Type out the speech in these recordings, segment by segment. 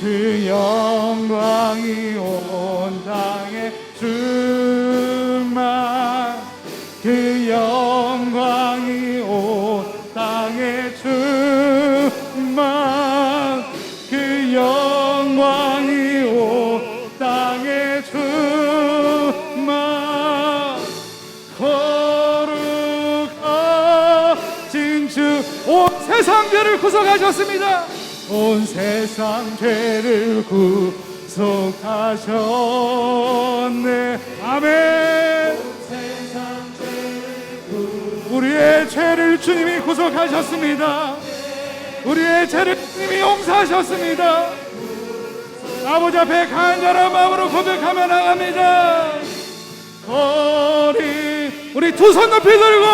그 영광이 온 땅에 충만, 그 영광이 온 땅에 충만, 그 영광이 온 땅에 충만. 거룩하신 주, 온 세상 죄를 구속하셨습니다. 온 세상 죄를 구속하셨네. 아멘. 우리의 죄를 주님이 구속하셨습니다. 우리의 죄를 주님이 용서하셨습니다. 아버지 앞에 간절한 마음으로 고백하며 나갑니다. 우리 두 손 높이 들고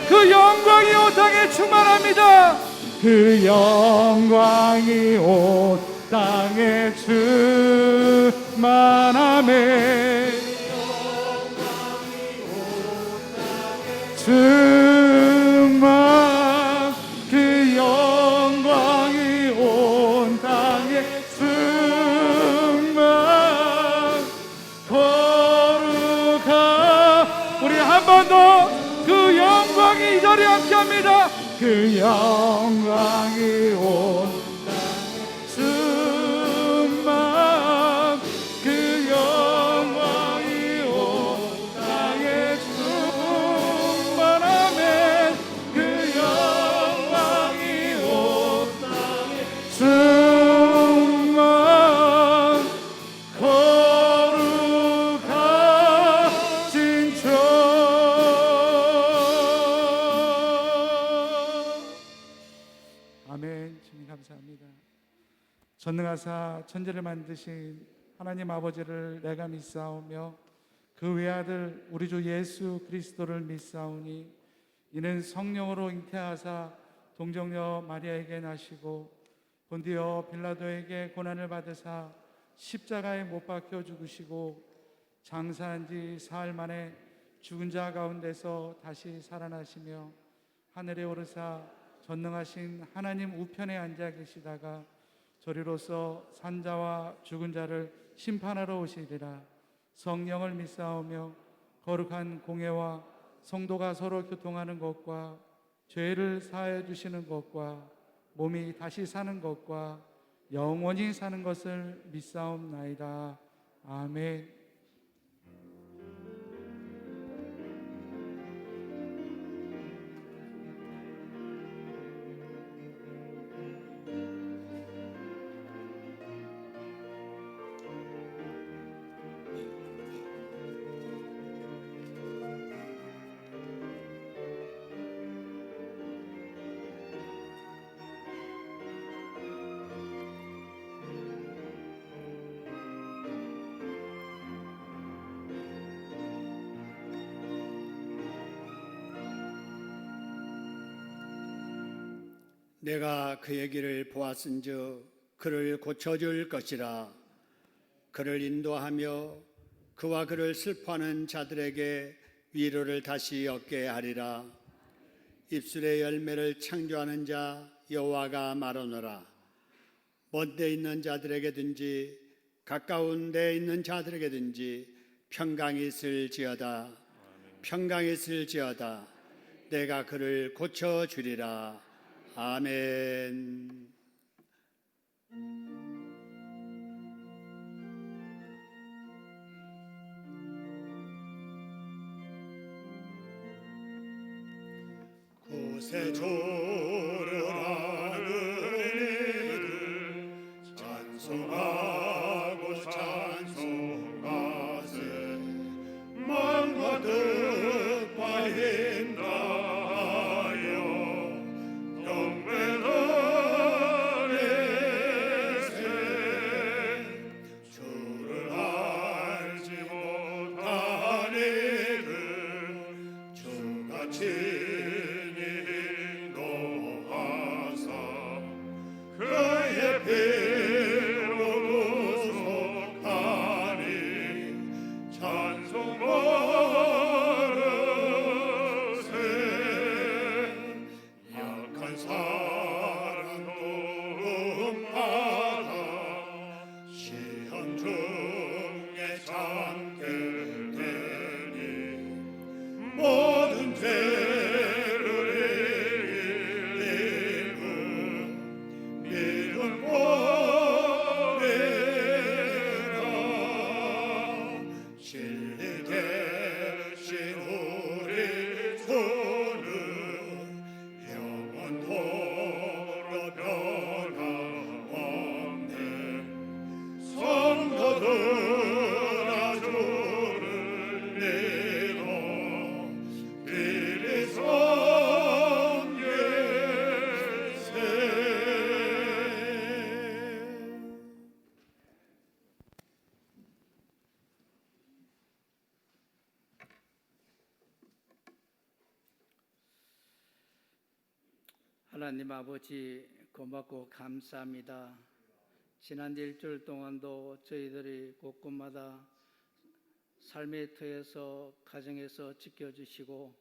그 영광이 온 땅에 충만합니다. 그 영광이 온 땅에 충만하네. 충만, 그 영광이 온 땅에 충만. 거룩한, 우리 한 번 더 그 영광이 이 자리에 함께합니다. 그 영광이 온 땅에 충만, 그 영광이 온 땅에 충만하네. 그 영광이 온 땅에 충만. 거룩하신 주. 아멘. 주님 감사합니다. 전능하사 천지를 만드신 하나님 아버지를 내가 믿사오며 그 외아들 우리 주 예수 그리스도를 믿사오니 이는 성령으로 잉태하사 동정녀 마리아에게 나시고 본디오 빌라도에게 고난을 받으사 십자가에 못 박혀 죽으시고 장사한 지 사흘 만에 죽은 자 가운데서 다시 살아나시며 하늘에 오르사 전능하신 하나님 우편에 앉아 계시다가 저리로서 산자와 죽은 자를 심판하러 오시리라. 성령을 믿사오며 거룩한 공예와 성도가 서로 교통하는 것과 죄를 사하여 주시는 것과 몸이 다시 사는 것과 영원히 사는 것을 믿사옵나이다. 아멘. 내가 그의 길을 보았은즉 그를 고쳐줄 것이라. 그를 인도하며 그와 그를 슬퍼하는 자들에게 위로를 다시 얻게 하리라. 입술의 열매를 창조하는 자 여호와가 말하노라. 먼 데 있는 자들에게든지 가까운 데 있는 자들에게든지 평강이 있을지어다. 평강이 있을지어다. 내가 그를 고쳐주리라. 아멘. 구세주를 아는 이들 찬송하고 찬송하세. 만거듭 과인다하여 영배너레세. 주를 알지 못한 이들 주같이 하나님 아버지 고맙고 감사합니다. 지난 일주일 동안도 저희들이 곳곳마다 삶의 터에서 가정에서 지켜주시고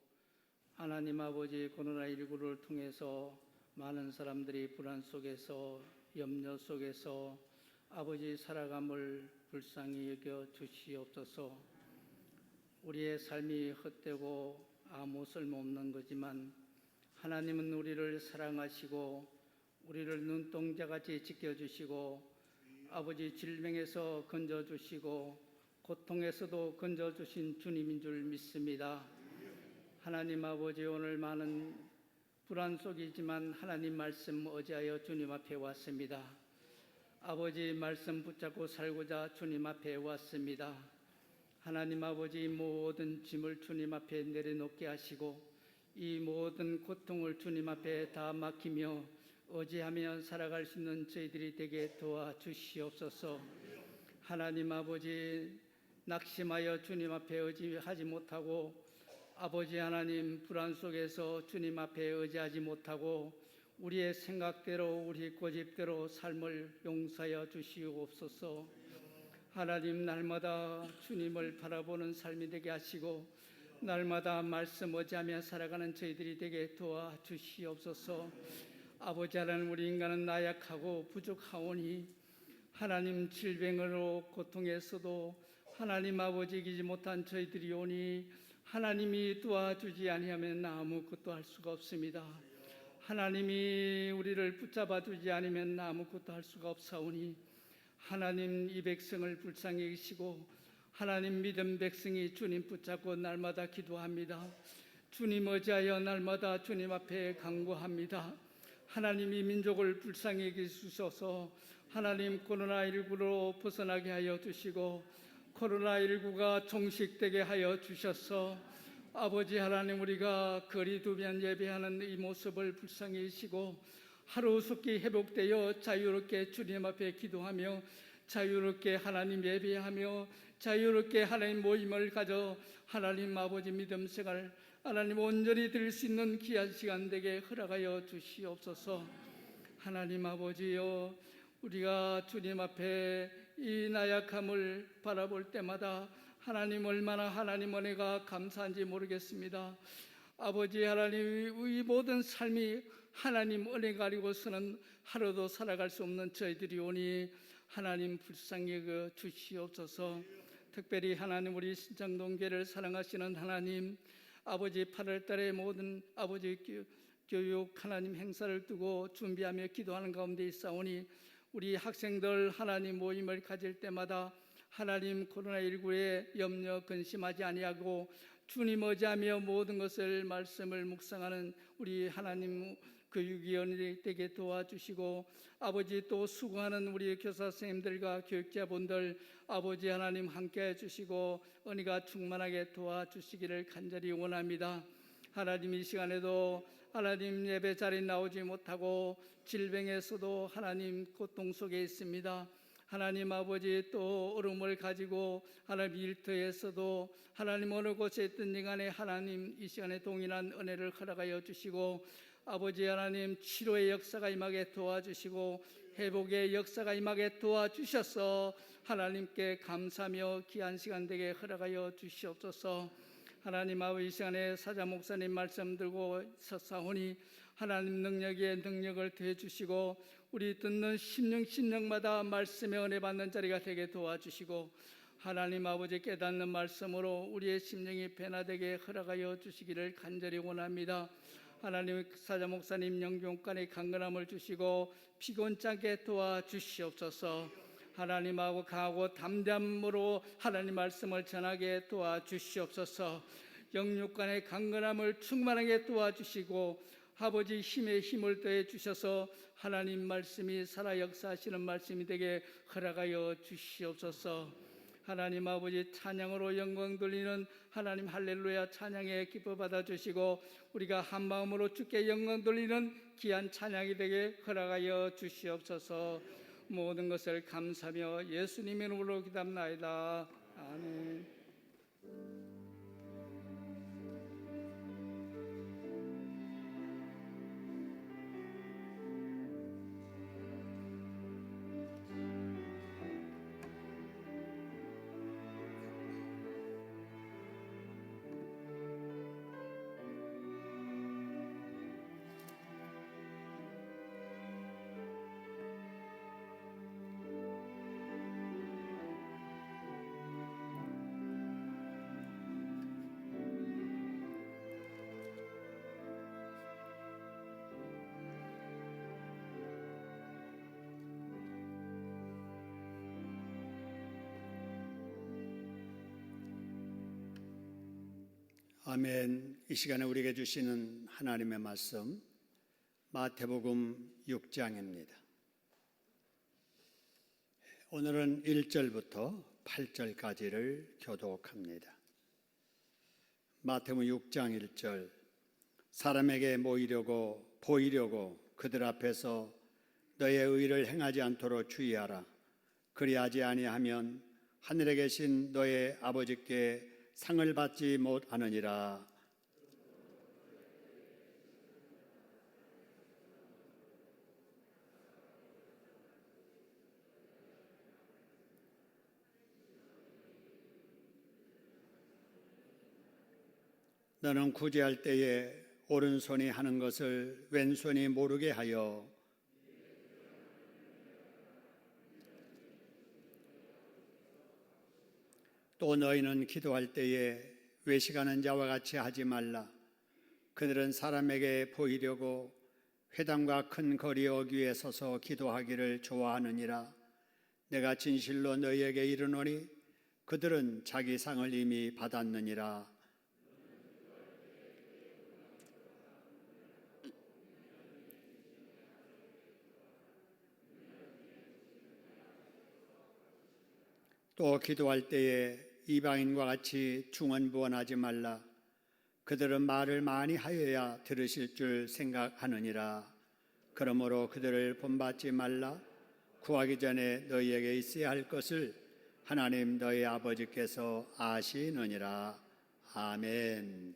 하나님 아버지 코로나19를 통해서 많은 사람들이 불안 속에서 염려 속에서 아버지 살아감을 불쌍히 여겨 주시옵소서. 우리의 삶이 헛되고 아무 쓸모없는 거지만 하나님은 우리를 사랑하시고 우리를 눈동자같이 지켜주시고 아버지 질병에서 건져주시고 고통에서도 건져주신 주님인 줄 믿습니다. 하나님 아버지 오늘 많은 불안 속이지만 하나님 말씀 의지하여 주님 앞에 왔습니다. 아버지 말씀 붙잡고 살고자 주님 앞에 왔습니다. 하나님 아버지 모든 짐을 주님 앞에 내려놓게 하시고 이 모든 고통을 주님 앞에 다 맡기며 의지하며 살아갈 수 있는 저희들이 되게 도와주시옵소서. 하나님 아버지 낙심하여 주님 앞에 의지하지 못하고 아버지 하나님 불안 속에서 주님 앞에 의지하지 못하고 우리의 생각대로 우리 고집대로 삶을 용서하여 주시옵소서. 하나님 날마다 주님을 바라보는 삶이 되게 하시고 날마다 말씀 의지하며 살아가는 저희들이 되게 도와주시옵소서. 아버지 하나님 우리 인간은 나약하고 부족하오니 하나님 질병으로 고통에서도 하나님 아버지 이기지 못한 저희들이 오니 하나님이 도와주지 아니하면 아무것도 할 수가 없습니다. 하나님이 우리를 붙잡아 주지 않으면 아무것도 할 수가 없사오니 하나님 이 백성을 불쌍히 여기시고 하나님 믿음 백성이 주님 붙잡고 날마다 기도합니다. 주님 의지하여 날마다 주님 앞에 간구합니다. 하나님 이 민족을 불쌍히 여기소서. 하나님 코로나19로 벗어나게 하여 주시고 코로나19가 종식되게 하여 주셔서 아버지 하나님 우리가 거리 두면 예배하는 이 모습을 불쌍히 여기시고 하루속히 회복되어 자유롭게 주님 앞에 기도하며 자유롭게 하나님 예배하며 자유롭게 하나님 모임을 가져 하나님 아버지 믿음 생활 하나님 온전히 드릴 수 있는 귀한 시간 되게 허락하여 주시옵소서. 하나님 아버지여 우리가 주님 앞에 이 나약함을 바라볼 때마다 하나님 얼마나 하나님 은혜가 감사한지 모르겠습니다. 아버지 하나님 이 모든 삶이 하나님 은혜 가리고서는 하루도 살아갈 수 없는 저희들이 오니 하나님 불쌍히 여겨 주시옵소서. 특별히 하나님 우리 신창동교회를 사랑하시는 하나님 아버지 8월 달에 모든 아버지 교육 하나님 행사를 두고 준비하며 기도하는 가운데 있사오니 우리 학생들 하나님 모임을 가질 때마다 하나님 코로나19에 염려 근심하지 아니하고 주님 의지하며 모든 것을 말씀을 묵상하는 우리 하나님 교육위원이 되게 도와주시고 아버지 또 수고하는 우리 교사 선생님들과 교육자분들 아버지 하나님 함께해 주시고 은혜가 충만하게 도와주시기를 간절히 원합니다. 하나님 이 시간에도 하나님 예배 자리에 나오지 못하고 질병에서도 하나님 고통 속에 있습니다. 하나님 아버지 또 어려움을 가지고 하나님 일터에서도 하나님 어느 곳에 있든 인간에 하나님 이 시간에 동일한 은혜를 허락하여 주시고 아버지 하나님 치료의 역사가 임하게 도와주시고 회복의 역사가 임하게 도와주셔서 하나님께 감사하며 귀한 시간 되게 허락하여 주시옵소서. 하나님 아버지 이 시간에 사자 목사님 말씀 들고 서사오니 하나님 능력에 능력을 더해주시고 우리 듣는 심령마다 말씀의 은혜 받는 자리가 되게 도와주시고 하나님 아버지 깨닫는 말씀으로 우리의 심령이 변화되게 허락하여 주시기를 간절히 원합니다. 하나님 사자 목사님 영종간에 강건함을 주시고 피곤찮게 도와주시옵소서. 하나님하고 강하고 담대함으로 하나님 말씀을 전하게 도와주시옵소서. 영육간의 강건함을 충만하게 도와주시고 아버지 힘에 힘을 더해 주셔서 하나님 말씀이 살아 역사하시는 말씀이 되게 허락하여 주시옵소서. 하나님 아버지 찬양으로 영광 돌리는 하나님 할렐루야 찬양에 기뻐 받아주시고 우리가 한 마음으로 주께 영광 돌리는 귀한 찬양이 되게 허락하여 주시옵소서. 모든 것을 감사하며 예수님의 이름으로 기도합나이다. 아멘. 아멘. 이 시간에 우리에게 주시는 하나님의 말씀 마태복음 6장입니다. 오늘은 1절부터 8절까지를 교독합니다. 마태복음 6장 1절 사람에게 보이려고 그들 앞에서 너의 의를 행하지 않도록 주의하라. 그리하지 아니하면 하늘에 계신 너의 아버지께 상을 받지 못하느니라. 너는 구제할 때에 오른손이 하는 것을 왼손이 모르게 하여 또 너희는 기도할 때에 외식하는 자와 같이 하지 말라. 그들은 사람에게 보이려고 회당과 큰 거리 어귀에 서서 기도하기를 좋아하느니라. 내가 진실로 너희에게 이르노니 그들은 자기 상을 이미 받았느니라. 또 기도할 때에 이방인과 같이 중언부언하지 말라. 그들은 말을 많이 하여야 들으실 줄 생각하느니라. 그러므로 그들을 본받지 말라. 구하기 전에 너희에게 있어야 할 것을 하나님 너희 아버지께서 아시느니라. 아멘.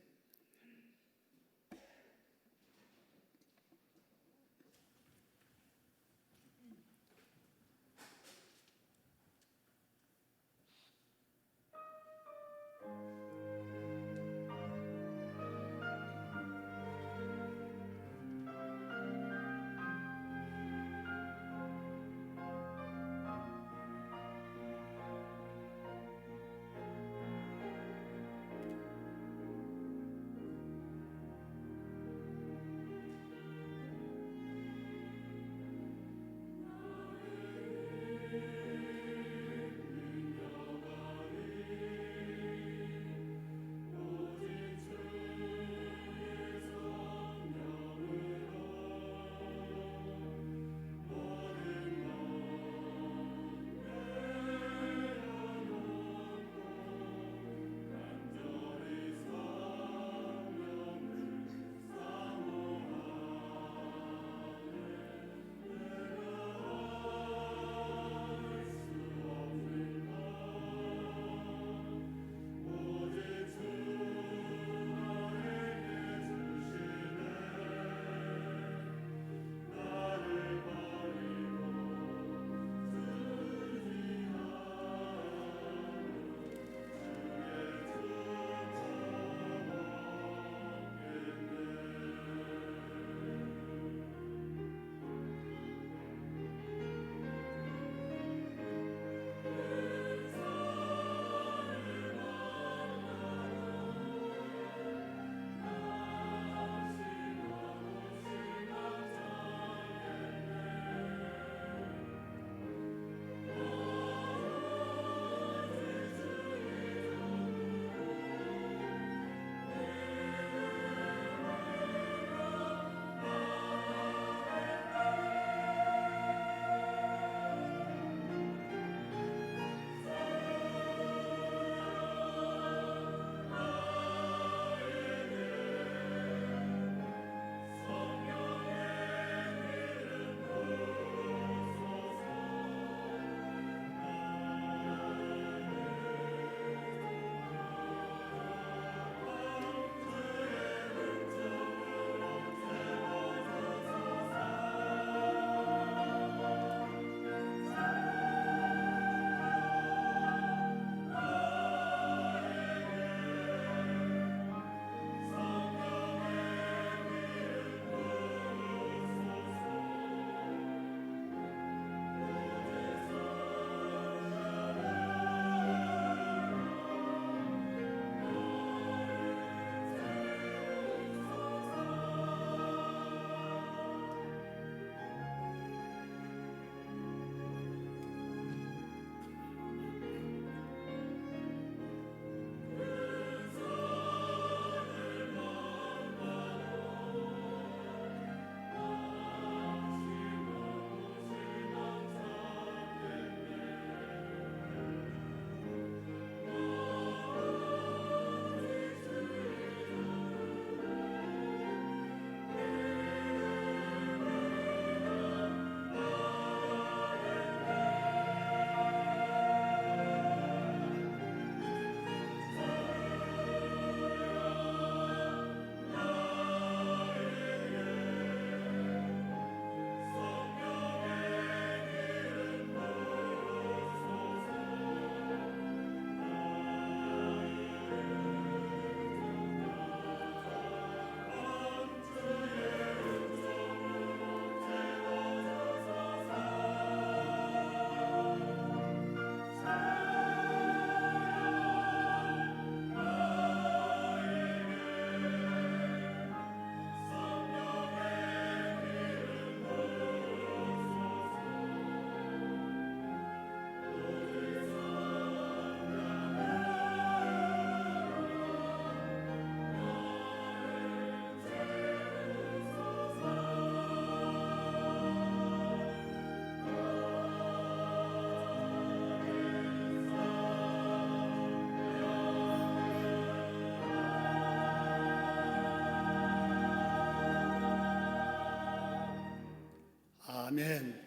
아멘.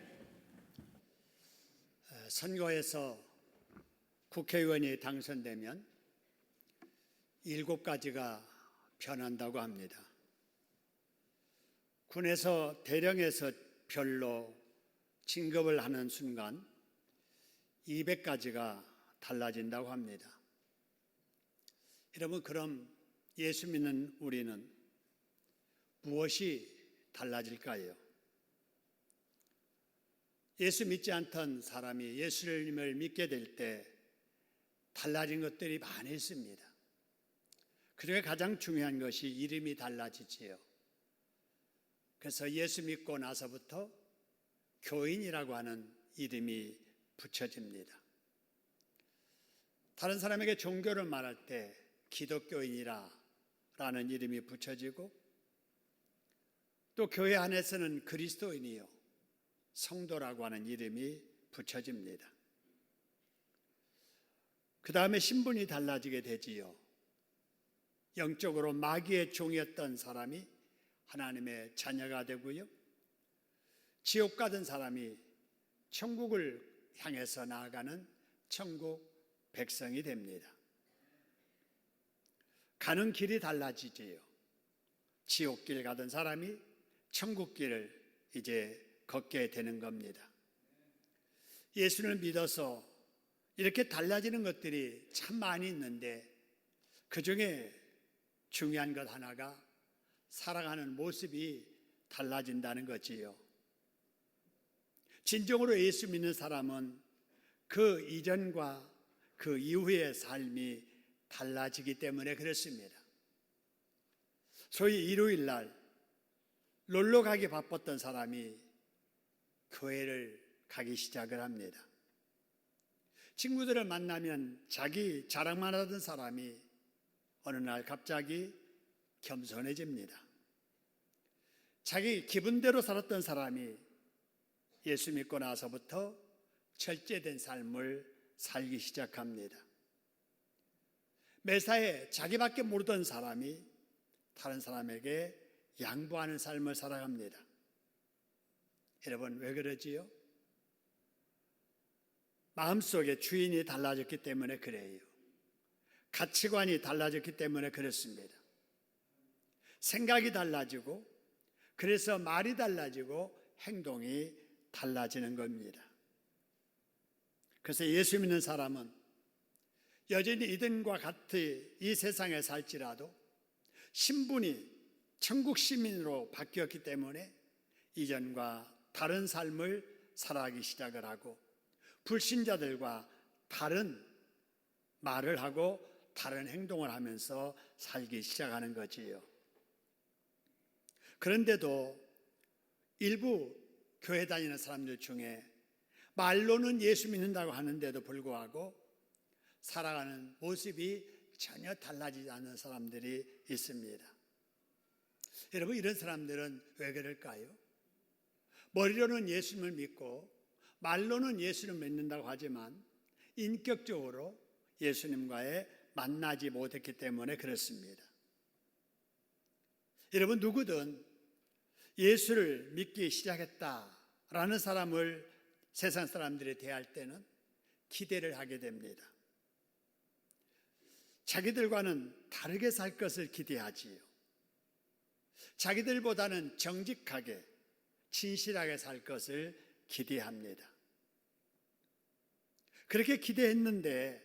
선거에서 국회의원이 당선되면 7가지가 변한다고 합니다. 군에서 대령에서 별로 진급을 하는 순간 200가지가 달라진다고 합니다. 여러분, 그럼 예수 믿는 우리는 무엇이 달라질까요? 예수 믿지 않던 사람이 예수님을 믿게 될 때 달라진 것들이 많이 있습니다. 그중에 가장 중요한 것이 이름이 달라지지요. 그래서 예수 믿고 나서부터 교인이라고 하는 이름이 붙여집니다. 다른 사람에게 종교를 말할 때 기독교인이라 라는 이름이 붙여지고, 또 교회 안에서는 그리스도인이요 성도라고 하는 이름이 붙여집니다. 그 다음에 신분이 달라지게 되지요. 영적으로 마귀의 종이었던 사람이 하나님의 자녀가 되고요, 지옥 가던 사람이 천국을 향해서 나아가는 천국 백성이 됩니다. 가는 길이 달라지지요. 지옥길 가던 사람이 천국길을 이제 걷게 되는 겁니다. 예수를 믿어서 이렇게 달라지는 것들이 참 많이 있는데, 그 중에 중요한 것 하나가 살아가는 모습이 달라진다는 거지요. 진정으로 예수 믿는 사람은 그 이전과 그 이후의 삶이 달라지기 때문에 그렇습니다. 소위 일요일 날 놀러 가기 바빴던 사람이 교회를 가기 시작을 합니다. 친구들을 만나면 자기 자랑만 하던 사람이 어느 날 갑자기 겸손해집니다. 자기 기분대로 살았던 사람이 예수 믿고 나서부터 절제된 삶을 살기 시작합니다. 매사에 자기밖에 모르던 사람이 다른 사람에게 양보하는 삶을 살아갑니다. 여러분, 왜 그러지요? 마음속에 주인이 달라졌기 때문에 그래요. 가치관이 달라졌기 때문에 그렇습니다. 생각이 달라지고, 그래서 말이 달라지고 행동이 달라지는 겁니다. 그래서 예수 믿는 사람은 여전히 이전과 같이 이 세상에 살지라도 신분이 천국 시민으로 바뀌었기 때문에 이전과 다른 삶을 살아가기 시작을 하고, 불신자들과 다른 말을 하고 다른 행동을 하면서 살기 시작하는 거지요. 그런데도 일부 교회 다니는 사람들 중에 말로는 예수 믿는다고 하는데도 불구하고 살아가는 모습이 전혀 달라지지 않는 사람들이 있습니다. 여러분, 이런 사람들은 왜 그럴까요? 머리로는 예수님을 믿고 말로는 예수를 믿는다고 하지만 인격적으로 예수님과의 만나지 못했기 때문에 그렇습니다. 여러분, 누구든 예수를 믿기 시작했다라는 사람을 세상 사람들이 대할 때는 기대를 하게 됩니다. 자기들과는 다르게 살 것을 기대하지요. 자기들보다는 정직하게, 진실하게 살 것을 기대합니다. 그렇게 기대했는데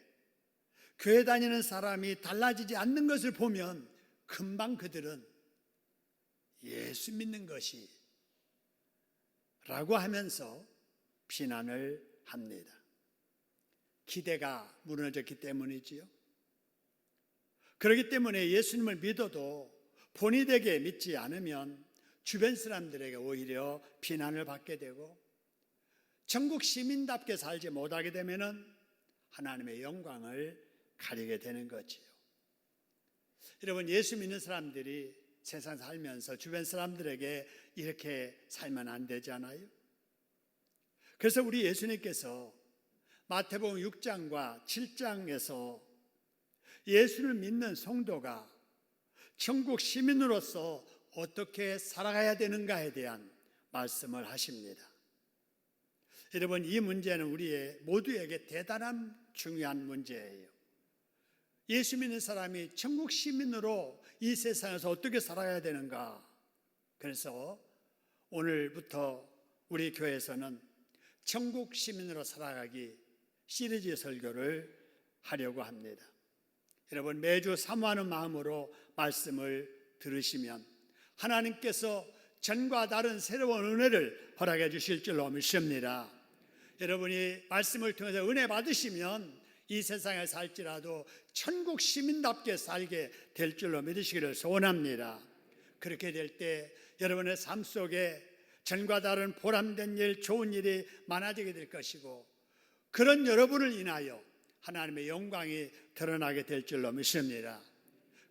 교회 다니는 사람이 달라지지 않는 것을 보면 금방 그들은 예수 믿는 것이 라고 하면서 비난을 합니다. 기대가 무너졌기 때문이지요. 그렇기 때문에 예수님을 믿어도 본의되게 믿지 않으면 주변 사람들에게 오히려 비난을 받게 되고, 천국 시민답게 살지 못하게 되면 하나님의 영광을 가리게 되는 거지요. 여러분, 예수 믿는 사람들이 세상 살면서 주변 사람들에게 이렇게 살면 안 되잖아요. 그래서 우리 예수님께서 마태복음 6장과 7장에서 예수를 믿는 성도가 천국 시민으로서 어떻게 살아가야 되는가에 대한 말씀을 하십니다. 여러분, 이 문제는 우리 모두에게 대단한 중요한 문제예요. 예수 믿는 사람이 천국 시민으로 이 세상에서 어떻게 살아야 되는가? 그래서 오늘부터 우리 교회에서는 천국 시민으로 살아가기 시리즈 설교를 하려고 합니다. 여러분, 매주 사모하는 마음으로 말씀을 들으시면 하나님께서 전과 다른 새로운 은혜를 허락해 주실 줄로 믿습니다. 여러분이 말씀을 통해서 은혜 받으시면 이 세상에 살지라도 천국 시민답게 살게 될 줄로 믿으시기를 소원합니다. 그렇게 될 때 여러분의 삶 속에 전과 다른 보람된 일, 좋은 일이 많아지게 될 것이고, 그런 여러분을 인하여 하나님의 영광이 드러나게 될 줄로 믿습니다.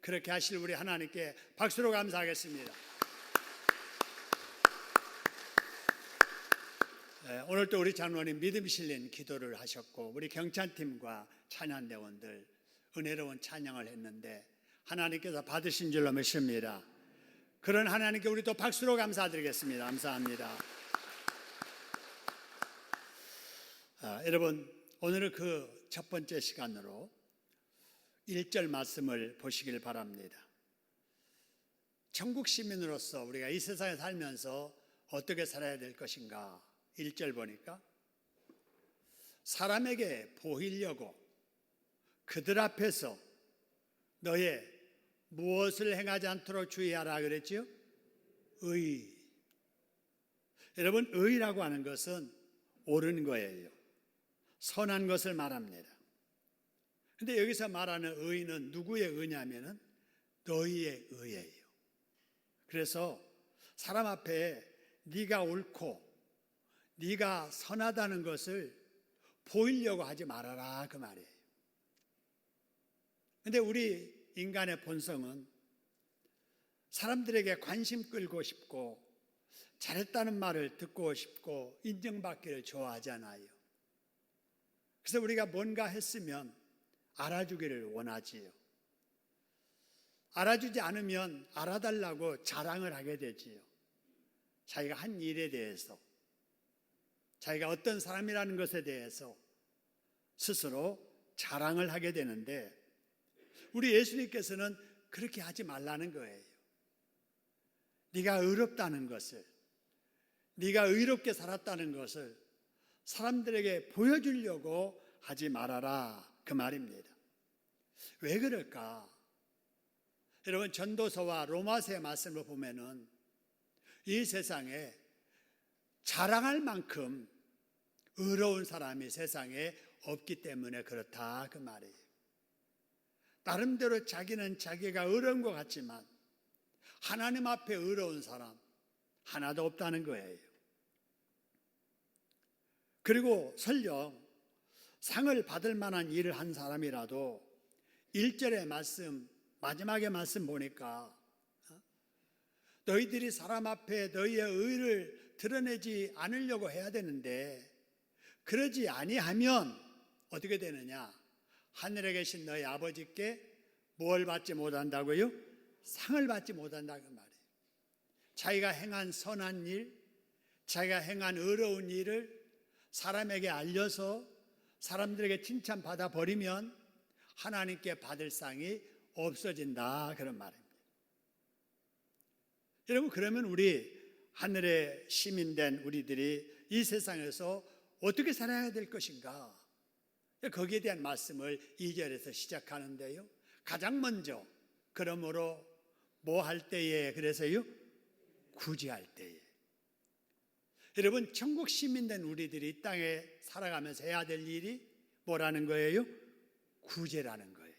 그렇게 하실 우리 하나님께 박수로 감사하겠습니다. 오늘 또 우리 장로님 믿음 실린 기도를 하셨고, 우리 경찬팀과 찬양대원들 은혜로운 찬양을 했는데 하나님께서 받으신 줄로 믿습니다. 그런 하나님께 우리 또 박수로 감사드리겠습니다. 감사합니다. 여러분, 오늘은 그 첫 번째 시간으로 1절 말씀을 보시길 바랍니다. 천국 시민으로서 우리가 이 세상에 살면서 어떻게 살아야 될 것인가? 1절 보니까 사람에게 보이려고 그들 앞에서 너의 무엇을 행하지 않도록 주의하라 그랬죠? 의. 여러분, 의라고 하는 것은 옳은 거예요. 선한 것을 말합니다. 근데 여기서 말하는 의는 누구의 의냐면은 너희의 의예요. 그래서 사람 앞에 네가 옳고 네가 선하다는 것을 보이려고 하지 말아라, 그 말이에요. 근데 우리 인간의 본성은 사람들에게 관심 끌고 싶고 잘했다는 말을 듣고 싶고 인정받기를 좋아하잖아요. 그래서 우리가 뭔가 했으면 알아주기를 원하지요. 알아주지 않으면 알아달라고 자랑을 하게 되지요. 자기가 한 일에 대해서, 자기가 어떤 사람이라는 것에 대해서 스스로 자랑을 하게 되는데, 우리 예수님께서는 그렇게 하지 말라는 거예요. 네가 의롭다는 것을, 네가 의롭게 살았다는 것을 사람들에게 보여주려고 하지 말아라, 그 말입니다. 왜 그럴까? 여러분, 전도서와 로마서의 말씀을 보면은 이 세상에 자랑할 만큼 의로운 사람이 세상에 없기 때문에 그렇다, 그 말이에요. 나름대로 자기는 자기가 의로운 것 같지만 하나님 앞에 의로운 사람 하나도 없다는 거예요. 그리고 설령 상을 받을 만한 일을 한 사람이라도 1절의 말씀, 마지막의 말씀 보니까 너희들이 사람 앞에 너희의 의를 드러내지 않으려고 해야 되는데 그러지 아니하면 어떻게 되느냐? 하늘에 계신 너희 아버지께 뭘 받지 못한다고요? 상을 받지 못한다고 말이에요. 자기가 행한 선한 일, 자기가 행한 의로운 일을 사람에게 알려서 사람들에게 칭찬받아 버리면 하나님께 받을 상이 없어진다, 그런 말입니다. 여러분, 그러면 우리 하늘의 시민된 우리들이 이 세상에서 어떻게 살아야 될 것인가? 거기에 대한 말씀을 2절에서 시작하는데요. 가장 먼저 그러므로 뭐 할 때에, 그래서요? 구제할 때에. 여러분, 천국 시민된 우리들이 이 땅에 살아가면서 해야 될 일이 뭐라는 거예요? 구제라는 거예요.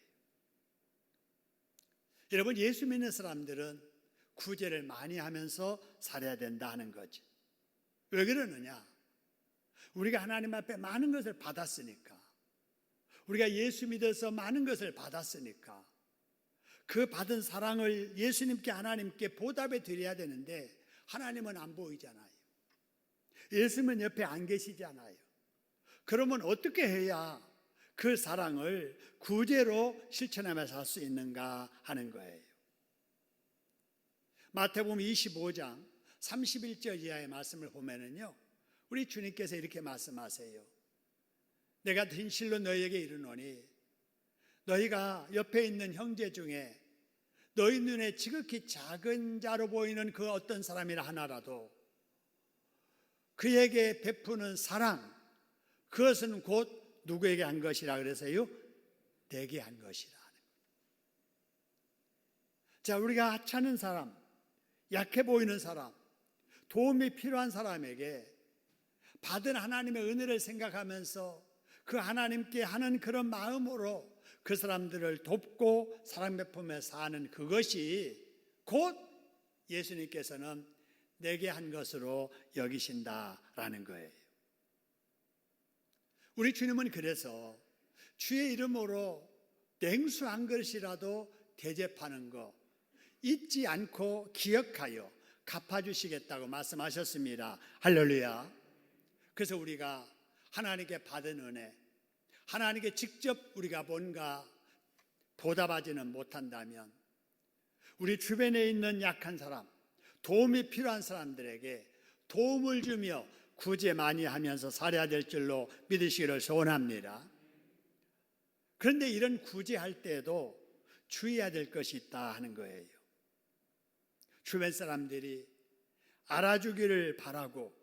여러분, 예수 믿는 사람들은 구제를 많이 하면서 살아야 된다 하는 거지. 왜 그러느냐? 우리가 하나님 앞에 많은 것을 받았으니까, 우리가 예수 믿어서 많은 것을 받았으니까 그 받은 사랑을 예수님께, 하나님께 보답해 드려야 되는데 하나님은 안 보이잖아요. 예수님은 옆에 안 계시잖아요. 그러면 어떻게 해야 그 사랑을 구제로 실천하면서 살 수 있는가 하는 거예요. 마태복음 25장 31절 이하의 말씀을 보면은요, 우리 주님께서 이렇게 말씀하세요. 내가 진실로 너희에게 이르노니 너희가 옆에 있는 형제 중에 너희 눈에 지극히 작은 자로 보이는 그 어떤 사람이라 하나라도 그에게 베푸는 사랑, 그것은 곧 누구에게 한 것이라 그래서요? 내게 한 것이라. 자, 우리가 하찮은 사람, 약해 보이는 사람, 도움이 필요한 사람에게 받은 하나님의 은혜를 생각하면서 그 하나님께 하는 그런 마음으로 그 사람들을 돕고 사랑 베푸며 사는 그것이 곧 예수님께서는 내게 한 것으로 여기신다라는 거예요. 우리 주님은 그래서 주의 이름으로 냉수 한 그릇이라도 대접하는 거 잊지 않고 기억하여 갚아주시겠다고 말씀하셨습니다. 할렐루야. 그래서 우리가 하나님께 받은 은혜, 하나님께 직접 우리가 뭔가 보답하지는 못한다면 우리 주변에 있는 약한 사람, 도움이 필요한 사람들에게 도움을 주며 구제 많이 하면서 살아야 될 줄로 믿으시기를 소원합니다. 그런데 이런 구제할 때에도 주의해야 될 것이 있다 하는 거예요. 주변 사람들이 알아주기를 바라고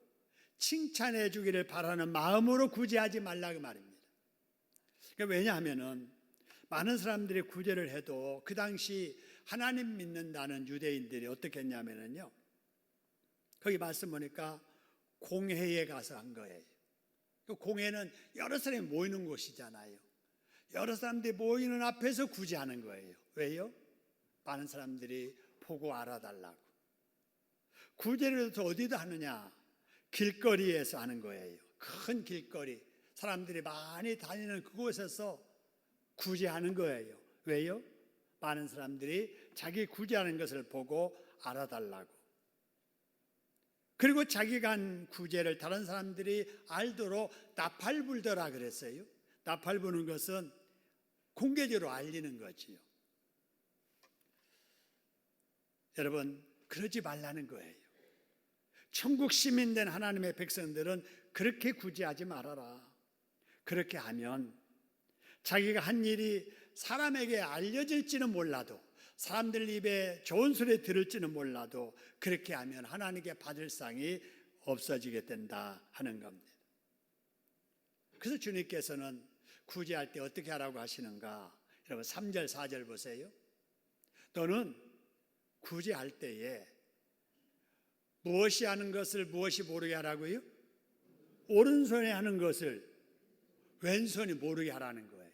칭찬해 주기를 바라는 마음으로 구제하지 말라고 말입니다. 왜냐하면 많은 사람들이 구제를 해도 그 당시 하나님 믿는다는 유대인들이 어떻게 했냐면요, 거기 말씀 보니까 공회에 가서 한 거예요. 그 공회는 여러 사람이 모이는 곳이잖아요. 여러 사람들이 모이는 앞에서 구제하는 거예요. 왜요? 많은 사람들이 보고 알아달라고. 구제를 또 어디다 하느냐? 길거리에서 하는 거예요. 큰 길거리, 사람들이 많이 다니는 그곳에서 구제하는 거예요. 왜요? 많은 사람들이 자기 구제하는 것을 보고 알아달라고. 그리고 자기가 한 구제를 다른 사람들이 알도록 나팔 불더라 그랬어요. 나팔 부는 것은 공개적으로 알리는 거지요. 여러분, 그러지 말라는 거예요. 천국 시민 된 하나님의 백성들은 그렇게 구제하지 말아라. 그렇게 하면 자기가 한 일이 사람에게 알려질지는 몰라도, 사람들 입에 좋은 소리 들을지는 몰라도 그렇게 하면 하나님께 받을 상이 없어지게 된다 하는 겁니다. 그래서 주님께서는 구제할 때 어떻게 하라고 하시는가? 여러분 3절 4절 보세요. 너는 구제할 때에 무엇이 하는 것을 무엇이 모르게 하라고요? 오른손에 하는 것을 왼손이 모르게 하라는 거예요.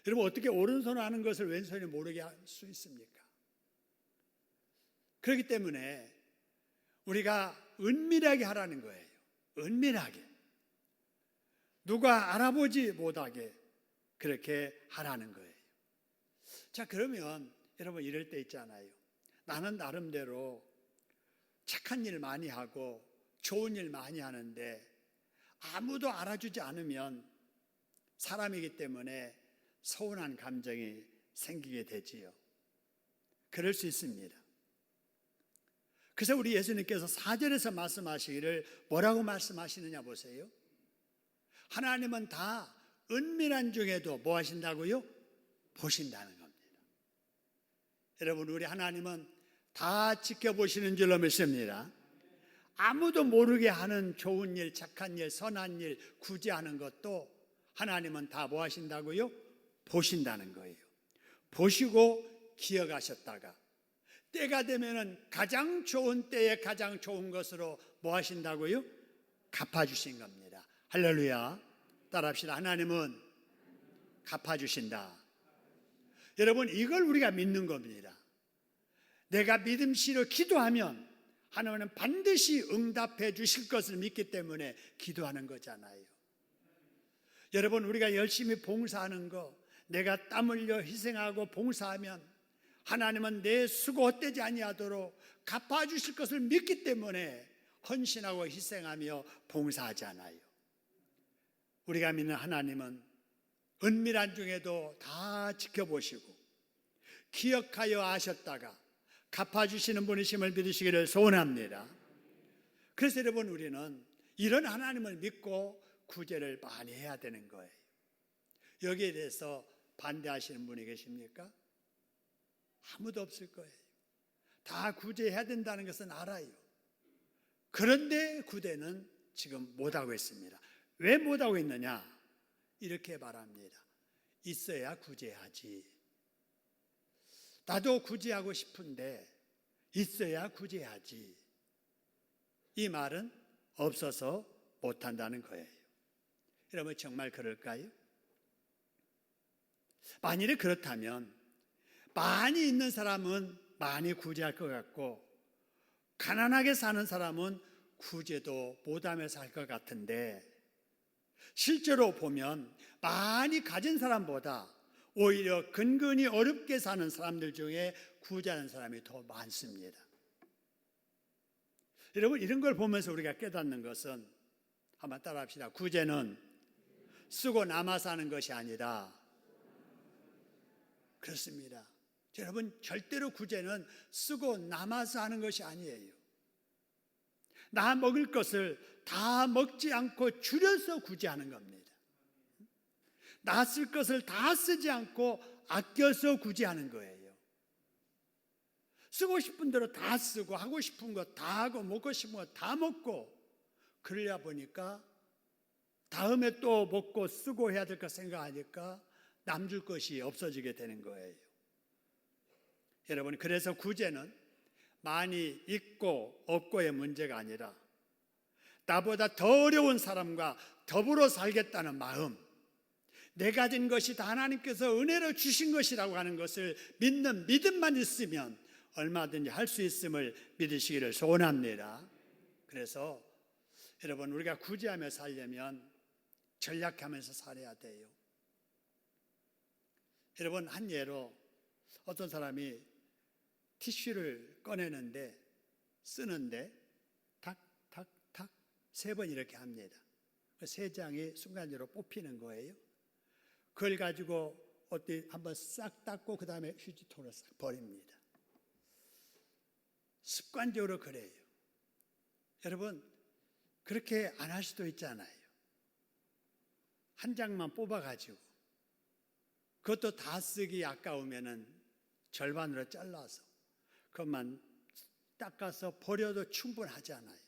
여러분, 어떻게 오른손에 하는 것을 왼손이 모르게 할 수 있습니까? 그렇기 때문에 우리가 은밀하게 하라는 거예요. 은밀하게. 누가 알아보지 못하게 그렇게 하라는 거예요. 자, 그러면 여러분 이럴 때 있잖아요. 나는 나름대로 착한 일 많이 하고 좋은 일 많이 하는데 아무도 알아주지 않으면 사람이기 때문에 서운한 감정이 생기게 되지요. 그럴 수 있습니다. 그래서 우리 예수님께서 4절에서 말씀하시기를 뭐라고 말씀하시느냐 보세요. 하나님은 다 은밀한 중에도 뭐 하신다고요? 보신다는 겁니다. 여러분, 우리 하나님은 다 지켜보시는 줄로 믿습니다. 아무도 모르게 하는 좋은 일, 착한 일, 선한 일, 구제하는 것도 하나님은 다 뭐 하신다고요? 보신다는 거예요. 보시고 기억하셨다가 때가 되면은 가장 좋은 때에 가장 좋은 것으로 뭐 하신다고요? 갚아주신 겁니다. 할렐루야. 따라합시다. 하나님은 갚아주신다. 여러분, 이걸 우리가 믿는 겁니다. 내가 믿음씨로 기도하면 하나님은 반드시 응답해 주실 것을 믿기 때문에 기도하는 거잖아요. 여러분, 우리가 열심히 봉사하는 거, 내가 땀 흘려 희생하고 봉사하면 하나님은 내 수고 헛되지 아니하도록 갚아주실 것을 믿기 때문에 헌신하고 희생하며 봉사하잖아요. 우리가 믿는 하나님은 은밀한 중에도 다 지켜보시고 기억하여 아셨다가 갚아주시는 분이심을 믿으시기를 소원합니다. 그래서 여러분, 우리는 이런 하나님을 믿고 구제를 많이 해야 되는 거예요. 여기에 대해서 반대하시는 분이 계십니까? 아무도 없을 거예요. 다 구제해야 된다는 것은 알아요. 그런데 구제는 지금 못하고 있습니다. 왜 못하고 있느냐? 이렇게 말합니다. 있어야 구제하지. 나도 구제하고 싶은데 있어야 구제하지. 이 말은 없어서 못한다는 거예요. 여러분 정말 그럴까요? 만일에 그렇다면 많이 있는 사람은 많이 구제할 것 같고 가난하게 사는 사람은 구제도 못하면서 할 것 같은데 실제로 보면 많이 가진 사람보다 오히려 근근히 어렵게 사는 사람들 중에 구제하는 사람이 더 많습니다. 여러분 이런 걸 보면서 우리가 깨닫는 것은 한번 따라합시다. 구제는 쓰고 남아서 하는 것이 아니라 그렇습니다. 여러분 절대로 구제는 쓰고 남아서 하는 것이 아니에요. 나 먹을 것을 다 먹지 않고 줄여서 구제하는 겁니다. 나 쓸 것을 다 쓰지 않고 아껴서 구제하는 거예요. 쓰고 싶은 대로 다 쓰고 하고 싶은 거 다 하고 먹고 싶은 거 다 먹고 그러려 보니까 다음에 또 먹고 쓰고 해야 될 거 생각하니까 남줄 것이 없어지게 되는 거예요. 여러분 그래서 구제는 많이 있고 없고의 문제가 아니라 나보다 더 어려운 사람과 더불어 살겠다는 마음, 내 가진 것이 다 하나님께서 은혜로 주신 것이라고 하는 것을 믿는 믿음만 있으면 얼마든지 할 수 있음을 믿으시기를 소원합니다. 그래서 여러분 우리가 구제하며 살려면 전략하면서 살아야 돼요. 여러분 한 예로 어떤 사람이 티슈를 꺼내는데 쓰는데 탁탁탁 3번 이렇게 합니다. 그 3장이 순간적으로 뽑히는 거예요. 그걸 가지고 어디 한번 싹 닦고 그 다음에 휴지통으로 싹 버립니다. 습관적으로 그래요. 여러분 그렇게 안 할 수도 있잖아요. 한 장만 뽑아가지고 그것도 다 쓰기 아까우면은 절반으로 잘라서 그것만 닦아서 버려도 충분하잖아요.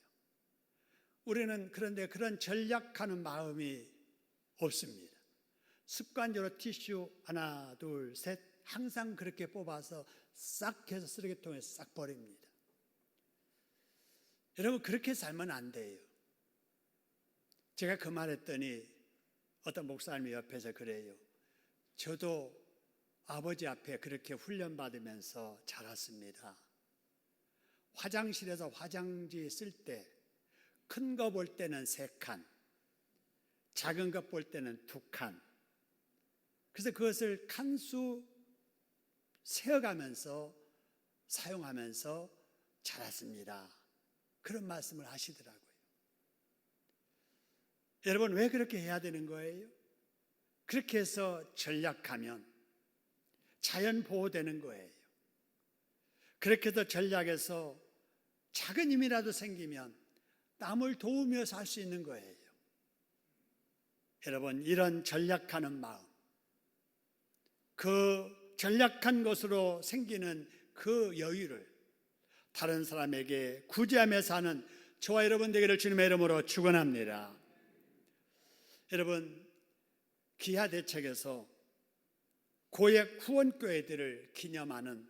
우리는 그런데 그런 전략하는 마음이 없습니다. 습관적으로 티슈 하나, 둘, 셋 항상 그렇게 뽑아서 싹 해서 쓰레기통에 싹 버립니다. 여러분 그렇게 살면 안 돼요. 제가 그 말했더니 어떤 목사님이 옆에서 그래요. 저도 아버지 앞에 그렇게 훈련받으면서 자랐습니다. 화장실에서 화장지 쓸 때 큰 거 볼 때는 3칸, 작은 거 볼 때는 2칸. 그래서 그것을 칸수 세어가면서 사용하면서 자랐습니다. 그런 말씀을 하시더라고요. 여러분 왜 그렇게 해야 되는 거예요? 그렇게 해서 전략하면 자연 보호되는 거예요. 그렇게 해서 전략해서 작은 힘이라도 생기면 남을 도우며 살 수 있는 거예요. 여러분 이런 전략하는 마음, 그 전략한 것으로 생기는 그 여유를 다른 사람에게 구제하며 사는 저와 여러분 되기를 주님의 이름으로 축원합니다. 여러분 기하대책에서 고액 후원교회들을 기념하는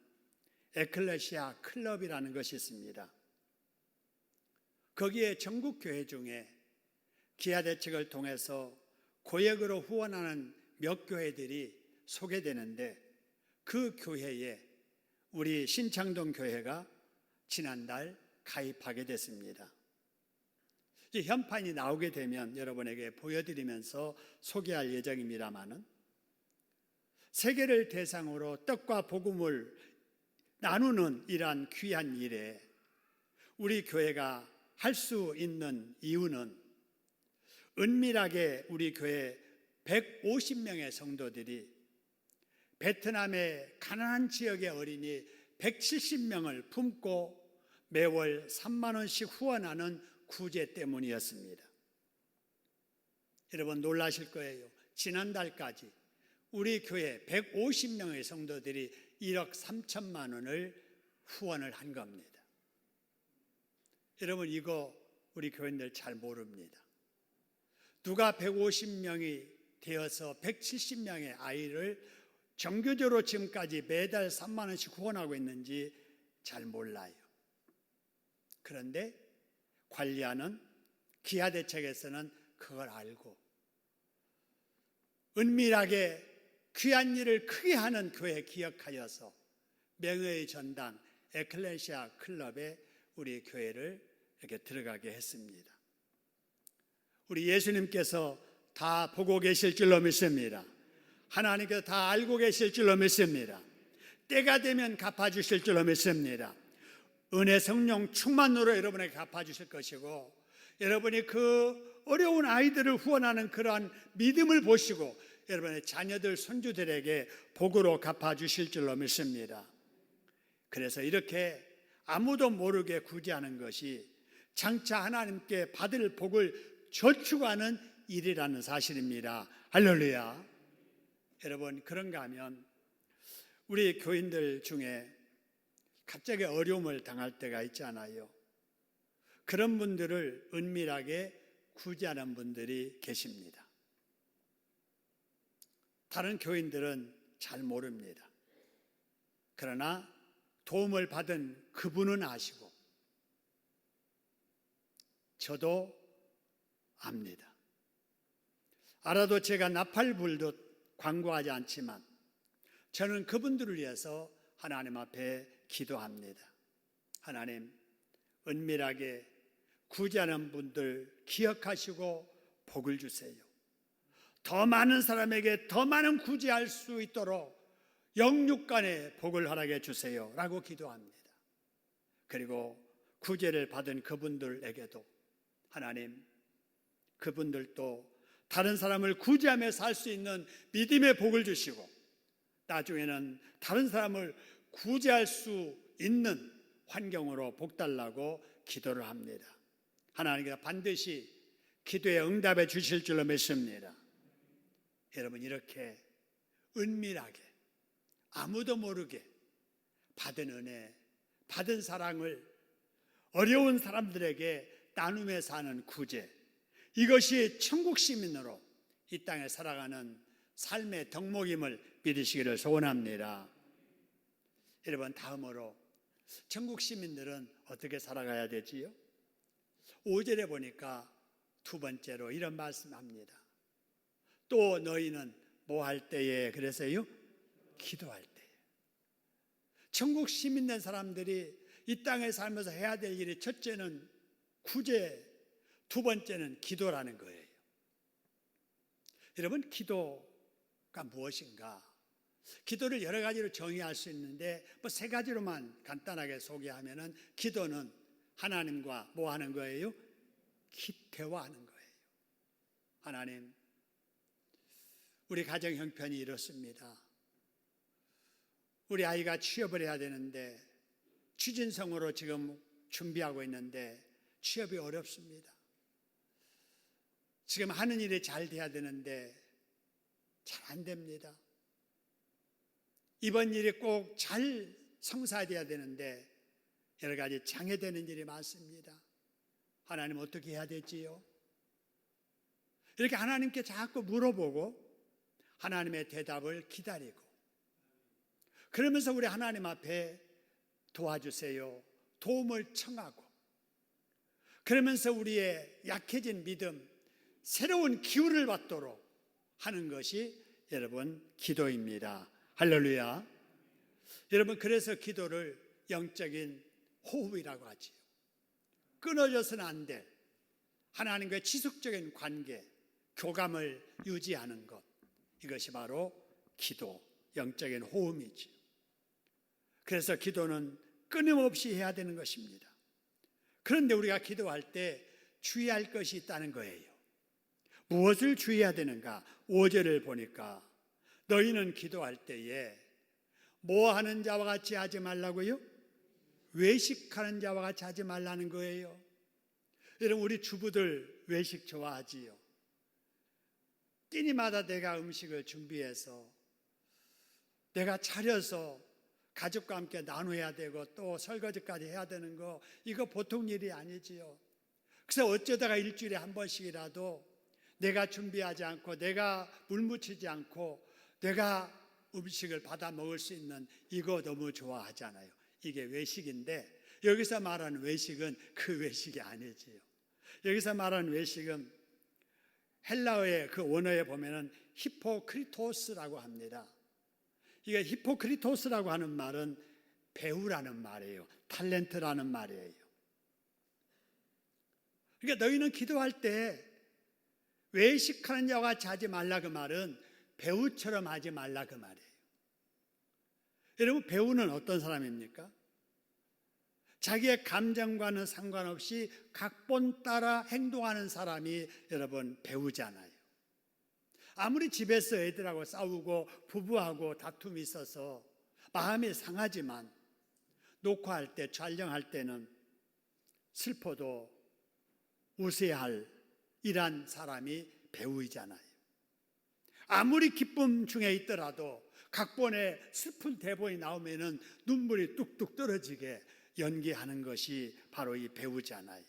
에클레시아 클럽이라는 것이 있습니다. 거기에 전국 교회 중에 기하대책을 통해서 고액으로 후원하는 몇 교회들이 소개되는데 그 교회에 우리 신창동 교회가 지난달 가입하게 됐습니다. 이제 현판이 나오게 되면 여러분에게 보여드리면서 소개할 예정입니다마는 세계를 대상으로 떡과 복음을 나누는 이러한 귀한 일에 우리 교회가 할 수 있는 이유는 은밀하게 우리 교회 150명의 성도들이 베트남의 가난한 지역의 어린이 170명을 품고 매월 3만 원씩 후원하는 구제 때문이었습니다. 여러분 놀라실 거예요. 지난달까지 우리 교회 150명의 성도들이 1억 3천만 원을 후원을 한 겁니다. 여러분 이거 우리 교인들 잘 모릅니다. 누가 150명이 되어서 170명의 아이를 정규적으로 지금까지 매달 3만 원씩 후원하고 있는지 잘 몰라요. 그런데 관리하는 기아대책에서는 그걸 알고 은밀하게 귀한 일을 크게 하는 교회 기억하여서 명예의 전당 에클레시아 클럽에 우리 교회를 이렇게 들어가게 했습니다. 우리 예수님께서 다 보고 계실 줄로 믿습니다. 하나님께서 다 알고 계실 줄로 믿습니다. 때가 되면 갚아주실 줄로 믿습니다. 은혜 성령 충만으로 여러분에게 갚아주실 것이고, 여러분이 그 어려운 아이들을 후원하는 그러한 믿음을 보시고 여러분의 자녀들 손주들에게 복으로 갚아주실 줄로 믿습니다. 그래서 이렇게 아무도 모르게 구제하는 것이 장차 하나님께 받을 복을 저축하는 일이라는 사실입니다. 할렐루야. 여러분 그런가 하면 우리 교인들 중에 갑자기 어려움을 당할 때가 있잖아요. 그런 분들을 은밀하게 구제하는 분들이 계십니다. 다른 교인들은 잘 모릅니다. 그러나 도움을 받은 그분은 아시고 저도 압니다. 알아도 제가 나팔불듯 광고하지 않지만 저는 그분들을 위해서 하나님 앞에 기도합니다. 하나님, 은밀하게 구제하는 분들 기억하시고 복을 주세요. 더 많은 사람에게 더 많은 구제할 수 있도록 영육간의 복을 허락해 주세요 라고 기도합니다. 그리고 구제를 받은 그분들에게도 하나님, 그분들도 다른 사람을 구제하며 살 수 있는 믿음의 복을 주시고 나중에는 다른 사람을 구제할 수 있는 환경으로 복달라고 기도를 합니다. 하나님께서 반드시 기도에 응답해 주실 줄로 믿습니다. 여러분 이렇게 은밀하게 아무도 모르게 받은 은혜, 받은 사랑을 어려운 사람들에게 나누며 사는 구제, 이것이 천국 시민으로 이 땅에 살아가는 삶의 덕목임을 믿으시기를 소원합니다. 여러분 다음으로 천국 시민들은 어떻게 살아가야 되지요? 5절에 보니까 두 번째로 이런 말씀합니다. 또 너희는 뭐 할 때에 그래서요? 기도할 때에. 천국 시민 된 사람들이 이 땅에 살면서 해야 될 일이 첫째는 구제, 두 번째는 기도라는 거예요. 여러분 기도가 무엇인가? 기도를 여러 가지로 정의할 수 있는데 뭐 세 가지로만 간단하게 소개하면은 기도는 하나님과 뭐 하는 거예요? 대화하는 거예요. 하나님, 우리 가정 형편이 이렇습니다. 우리 아이가 취업을 해야 되는데 취준생으로 지금 준비하고 있는데 취업이 어렵습니다. 지금 하는 일이 잘 돼야 되는데 잘 안 됩니다. 이번 일이 꼭 잘 성사돼야 되는데 여러 가지 장애되는 일이 많습니다. 하나님 어떻게 해야 되지요? 이렇게 하나님께 자꾸 물어보고 하나님의 대답을 기다리고 그러면서 우리 하나님 앞에 도와주세요, 도움을 청하고 그러면서 우리의 약해진 믿음, 새로운 기운을 받도록 하는 것이 여러분 기도입니다. 할렐루야. 여러분 그래서 기도를 영적인 호흡이라고 하지요. 끊어져서는 안 될 하나님과의 지속적인 관계, 교감을 유지하는 것, 이것이 바로 기도, 영적인 호흡이지요. 그래서 기도는 끊임없이 해야 되는 것입니다. 그런데 우리가 기도할 때 주의할 것이 있다는 거예요. 무엇을 주의해야 되는가? 5절을 보니까 너희는 기도할 때에 뭐 하는 자와 같이 하지 말라고요? 외식하는 자와 같이 하지 말라는 거예요. 여러분 우리 주부들 외식 좋아하지요. 끼니마다 내가 음식을 준비해서 내가 차려서 가족과 함께 나눠야 되고 또 설거지까지 해야 되는 거, 이거 보통 일이 아니지요. 그래서 어쩌다가 일주일에 한 번씩이라도 내가 준비하지 않고 내가 물 묻히지 않고 내가 음식을 받아 먹을 수 있는 이거 너무 좋아하잖아요. 이게 외식인데 여기서 말하는 외식은 그 외식이 아니지요. 여기서 말하는 외식은 헬라어의 그 원어에 보면은 히포크리토스라고 합니다. 이게 히포크리토스라고 하는 말은 배우라는 말이에요. 탤런트라는 말이에요. 그러니까 너희는 기도할 때 외식하는 자와 같이 하지 말라 그 말은 배우처럼 하지 말라 그 말이에요. 여러분, 배우는 어떤 사람입니까? 자기의 감정과는 상관없이 각본 따라 행동하는 사람이 여러분 배우잖아요. 아무리 집에서 애들하고 싸우고 부부하고 다툼이 있어서 마음이 상하지만 녹화할 때, 촬영할 때는 슬퍼도 웃어야 할 이란 사람이 배우이잖아요. 아무리 기쁨 중에 있더라도 각본에 슬픈 대본이 나오면은 눈물이 뚝뚝 떨어지게 연기하는 것이 바로 이 배우잖아요.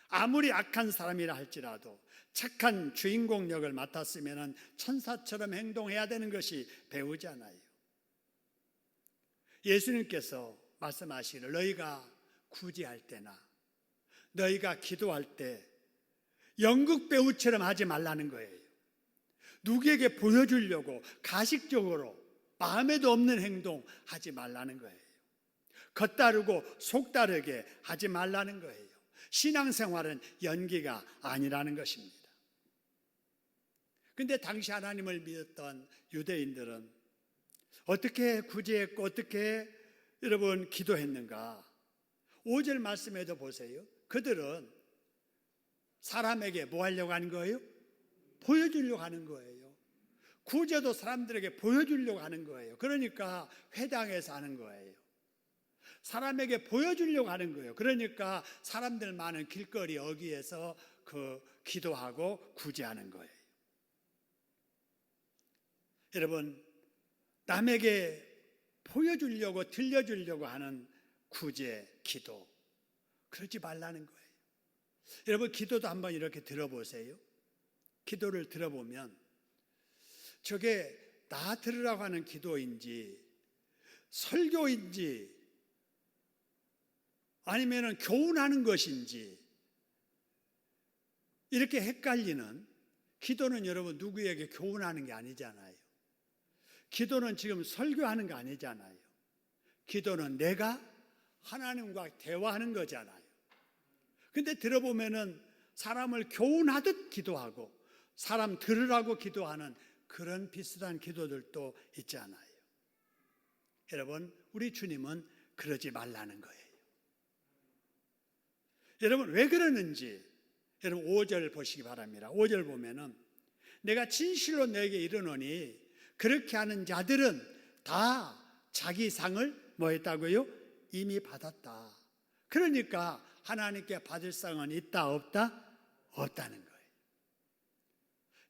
아무리 악한 사람이라 할지라도 착한 주인공 역을 맡았으면 천사처럼 행동해야 되는 것이 배우잖아요. 예수님께서 말씀하시기를 너희가 구제할 때나 너희가 기도할 때 연극 배우처럼 하지 말라는 거예요. 누구에게 보여주려고 가식적으로 마음에도 없는 행동 하지 말라는 거예요. 겉다르고 속다르게 하지 말라는 거예요. 신앙생활은 연기가 아니라는 것입니다. 근데 당시 하나님을 믿었던 유대인들은 어떻게 구제했고 어떻게 여러분 기도했는가? 5절 말씀에도 보세요. 그들은 사람에게 뭐 하려고 하는 거예요? 보여주려고 하는 거예요. 구제도 사람들에게 보여주려고 하는 거예요. 그러니까 회당에서 하는 거예요. 사람에게 보여주려고 하는 거예요. 그러니까 사람들 많은 길거리 어귀에서 그 기도하고 구제하는 거예요. 여러분, 남에게 보여주려고 들려주려고 하는 구제, 기도, 그러지 말라는 거예요. 여러분, 기도도 한번 이렇게 들어보세요. 기도를 들어보면 저게 나 들으라고 하는 기도인지 설교인지 아니면 교훈하는 것인지 이렇게 헷갈리는, 기도는 여러분 누구에게 교훈하는 게 아니잖아요. 기도는 지금 설교하는 거 아니잖아요. 기도는 내가 하나님과 대화하는 거잖아요. 근데 들어보면은 사람을 교훈하듯 기도하고 사람 들으라고 기도하는 그런 비슷한 기도들도 있잖아요. 여러분, 우리 주님은 그러지 말라는 거예요. 여러분, 왜 그러는지 여러분 5절 보시기 바랍니다. 5절 보면은 내가 진실로 너에게 이르노니 그렇게 하는 자들은 다 자기 상을 뭐 했다고요? 이미 받았다. 그러니까 하나님께 받을 상은 있다 없다? 없다는 거예요.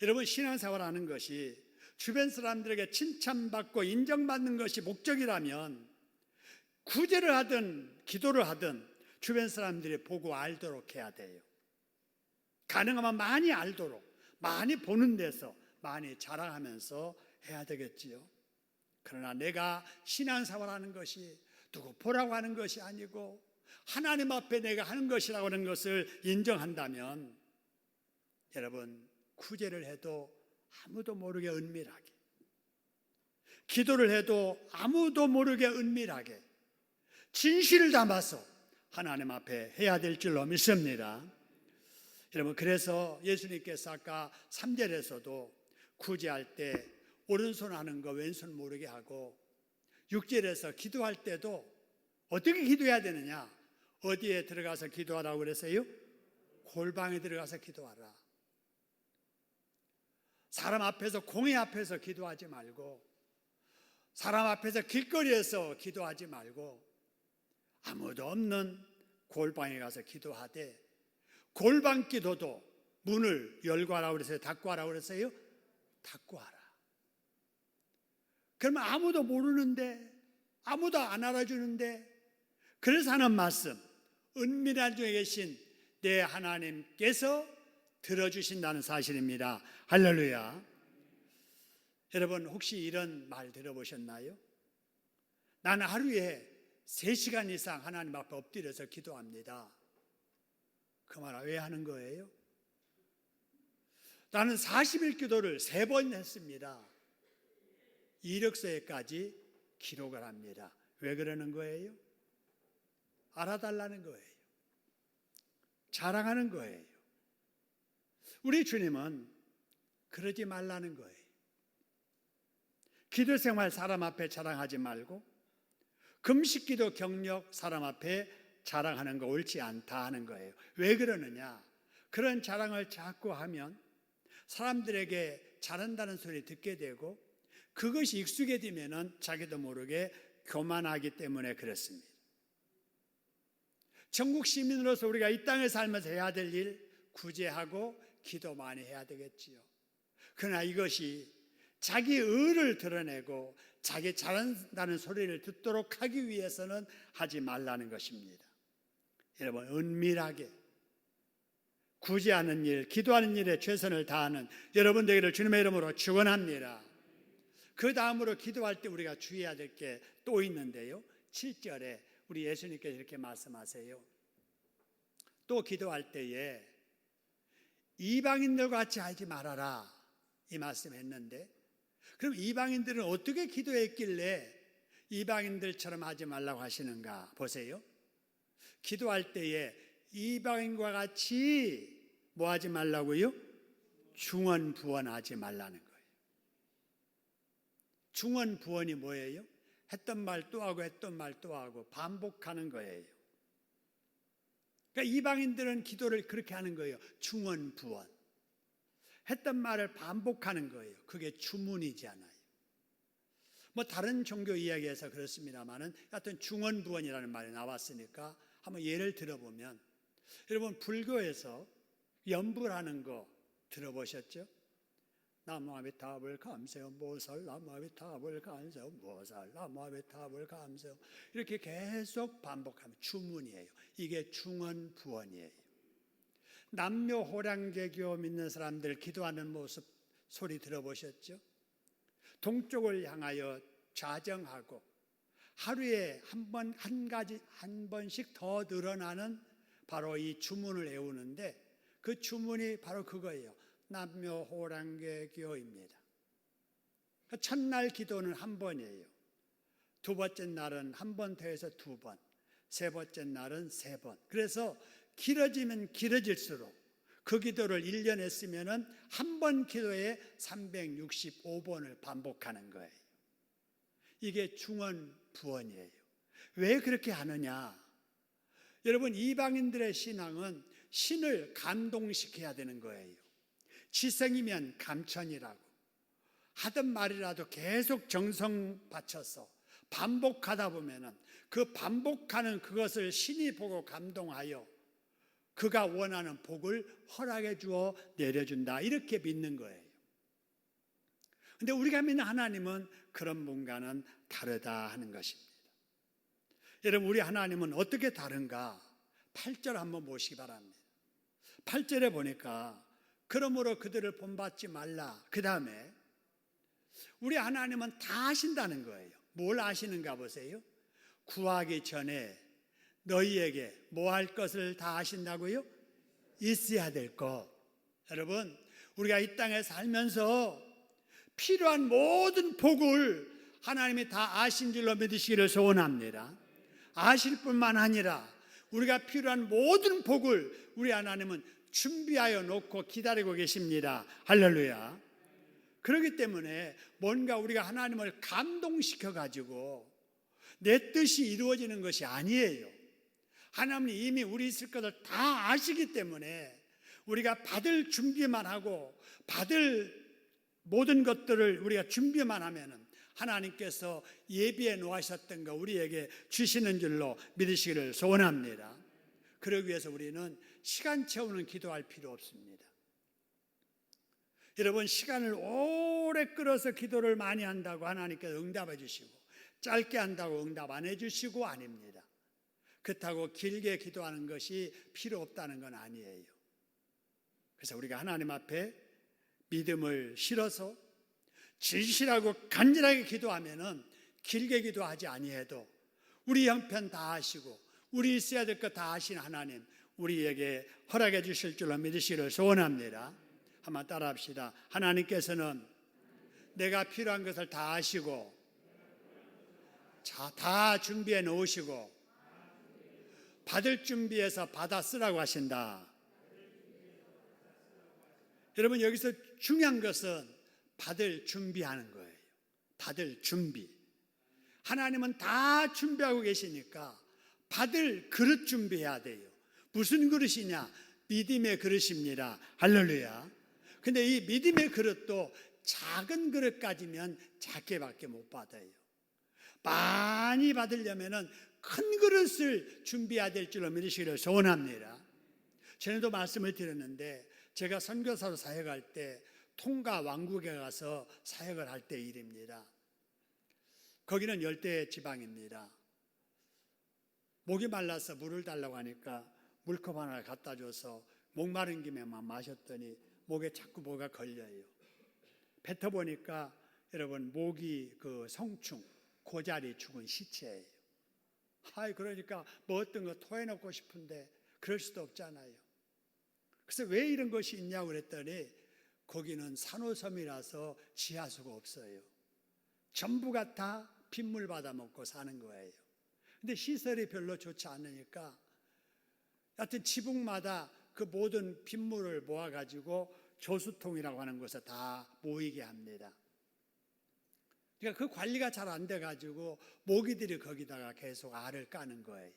여러분, 신앙생활 하는 것이 주변 사람들에게 칭찬받고 인정받는 것이 목적이라면 구제를 하든 기도를 하든 주변 사람들이 보고 알도록 해야 돼요. 가능하면 많이 알도록, 많이 보는 데서 많이 자랑하면서 해야 되겠지요. 그러나 내가 신앙생활 하는 것이 누구 보라고 하는 것이 아니고 하나님 앞에 내가 하는 것이라고 하는 것을 인정한다면 여러분, 구제를 해도 아무도 모르게 은밀하게, 기도를 해도 아무도 모르게 은밀하게 진실을 담아서 하나님 앞에 해야 될 줄로 믿습니다. 여러분, 그래서 예수님께서 아까 3절에서도 구제할 때 오른손 하는 거 왼손 모르게 하고 6절에서 기도할 때도 어떻게 기도해야 되느냐? 어디에 들어가서 기도하라고 그랬어요? 골방에 들어가서 기도하라. 사람 앞에서, 공회 앞에서 기도하지 말고 사람 앞에서 길거리에서 기도하지 말고 아무도 없는 골방에 가서 기도하되 골방 기도도 문을 열고 하라고 그랬어요? 닫고 하라고 그랬어요? 닫고 하라. 그러면 아무도 모르는데, 아무도 안 알아주는데, 그래서 하는 말씀, 은밀한 중에 계신 내 하나님께서 들어주신다는 사실입니다. 할렐루야. 여러분, 혹시 이런 말 들어보셨나요? 나는 하루에 3시간 이상 하나님 앞에 엎드려서 기도합니다. 그 말 왜 하는 거예요? 나는 40일 기도를 3번 했습니다. 이력서에까지 기록을 합니다. 왜 그러는 거예요? 알아달라는 거예요. 자랑하는 거예요. 우리 주님은 그러지 말라는 거예요. 기도 생활 사람 앞에 자랑하지 말고, 금식 기도 경력 사람 앞에 자랑하는 거 옳지 않다 하는 거예요. 왜 그러느냐? 그런 자랑을 자꾸 하면 사람들에게 잘한다는 소리 듣게 되고, 그것이 익숙해지면은 자기도 모르게 교만하기 때문에 그렇습니다. 전국 시민으로서 우리가 이 땅에 살면서 해야 될 일, 구제하고 기도 많이 해야 되겠지요. 그러나 이것이 자기 의를 드러내고 자기 잘한다는 소리를 듣도록 하기 위해서는 하지 말라는 것입니다. 여러분, 은밀하게 구제하는 일, 기도하는 일에 최선을 다하는 여러분 되기를 주님의 이름으로 축원합니다. 그 다음으로 기도할 때 우리가 주의해야 될 게 또 있는데요, 7절에 우리 예수님께서 이렇게 말씀하세요. 또 기도할 때에 이방인들과 같이 하지 말아라, 이 말씀했는데, 그럼 이방인들은 어떻게 기도했길래 이방인들처럼 하지 말라고 하시는가 보세요. 기도할 때에 이방인과 같이 뭐 하지 말라고요? 중언부언하지 말라는 거예요. 중언부언이 뭐예요? 했던 말 또 하고 했던 말 또 하고 반복하는 거예요. 그러니까 이방인들은 기도를 그렇게 하는 거예요. 중언부언. 했던 말을 반복하는 거예요. 그게 주문이지 않아요. 뭐 다른 종교 이야기에서 그렇습니다만은 하여튼 중언부언이라는 말이 나왔으니까 한번 예를 들어보면, 여러분 불교에서 연불하는 거 들어보셨죠? 나무아미타불 감세요 모살, 나무아미타불 감세요 모살, 나무아미타불 감세요, 이렇게 계속 반복하면 주문이에요. 이게 중언부언이에요. 남묘호랑개교 믿는 사람들 기도하는 모습 소리 들어보셨죠? 동쪽을 향하여 좌정하고 하루에 한 번씩 더 늘어나는 바로 이 주문을 외우는데, 그 주문이 바로 그거예요. 남묘호랑개교입니다. 첫날 기도는 1번이에요. 두 번째 날은 1번 더해서 2번, 세 번째 날은 3번. 그래서 길어지면 길어질수록 그 기도를 1년 했으면은 한 번 기도에 365번을 반복하는 거예요. 이게 중언부언이에요. 왜 그렇게 하느냐? 여러분, 이방인들의 신앙은 신을 감동시켜야 되는 거예요. 지성이면 감천이라고 하던 말이라도 계속 정성 바쳐서 반복하다 보면은 그 반복하는 그것을 신이 보고 감동하여 그가 원하는 복을 허락해 주어 내려준다, 이렇게 믿는 거예요. 근데 우리가 믿는 하나님은 그런 분과는 다르다 하는 것입니다. 여러분, 우리 하나님은 어떻게 다른가? 8절 한번 보시기 바랍니다. 8절에 보니까 그러므로 그들을 본받지 말라. 그 다음에 우리 하나님은 다 아신다는 거예요. 뭘 아시는가 보세요. 구하기 전에 너희에게 뭐 할 것을 다 아신다고요? 있어야 될 것. 여러분, 우리가 이 땅에 살면서 필요한 모든 복을 하나님이 다 아신 줄로 믿으시기를 소원합니다. 아실 뿐만 아니라 우리가 필요한 모든 복을 우리 하나님은 준비하여 놓고 기다리고 계십니다. 할렐루야. 그렇기 때문에 뭔가 우리가 하나님을 감동시켜 가지고 내 뜻이 이루어지는 것이 아니에요. 하나님이 이미 우리 있을 것을 다 아시기 때문에 우리가 받을 준비만 하고 받을 모든 것들을 우리가 준비만 하면은 하나님께서 예비해 놓으셨던 거 우리에게 주시는 줄로 믿으시기를 소원합니다. 그러기 위해서 우리는 시간 채우는 기도할 필요 없습니다. 여러분 시간을 오래 끌어서 기도를 많이 한다고 하나님께서 응답해 주시고 짧게 한다고 응답 안 해주시고 아닙니다. 그렇다고 길게 기도하는 것이 필요 없다는 건 아니에요. 그래서 우리가 하나님 앞에 믿음을 실어서 진실하고 간절하게 기도하면은 길게 기도하지 아니해도 우리 형편 다 하시고 우리 있어야 될 것 다 하신 하나님 우리에게 허락해 주실 줄로 믿으시기를 소원합니다. 한번 따라합시다. 하나님께서는 내가 필요한 것을 다 아시고 다 준비해 놓으시고 받을 준비해서 받아 쓰라고 하신다. 여러분 여기서 중요한 것은 받을 준비하는 거예요. 받을 준비. 하나님은 다 준비하고 계시니까 받을 그릇 준비해야 돼요. 무슨 그릇이냐? 믿음의 그릇입니다. 할렐루야. 근데 이 믿음의 그릇도 작은 그릇까지면 작게밖에 못 받아요. 많이 받으려면은 큰 그릇을 준비해야 될 줄로 믿으시기를 소원합니다. 전에도 말씀을 드렸는데 제가 선교사로 사역할 때 통가 왕국에 가서 사역을 할 때 일입니다. 거기는 열대 지방입니다. 목이 말라서 물을 달라고 하니까 물컵 하나 갖다 줘서 목마른 김에만 마셨더니 목에 자꾸 뭐가 걸려요. 뱉어보니까 여러분 목이 그 성충 고자리 죽은 시체예요. 그러니까 뭐 어떤 거 토해놓고 싶은데 그럴 수도 없잖아요. 그래서 왜 이런 것이 있냐고 그랬더니 거기는 산호섬이라서 지하수가 없어요. 전부가 다 빗물 받아 먹고 사는 거예요. 근데 시설이 별로 좋지 않으니까 하여튼 지붕마다 그 모든 빗물을 모아가지고 조수통이라고 하는 곳에 다 모이게 합니다. 그러니까 그 관리가 잘 안 돼가지고 모기들이 거기다가 계속 알을 까는 거예요.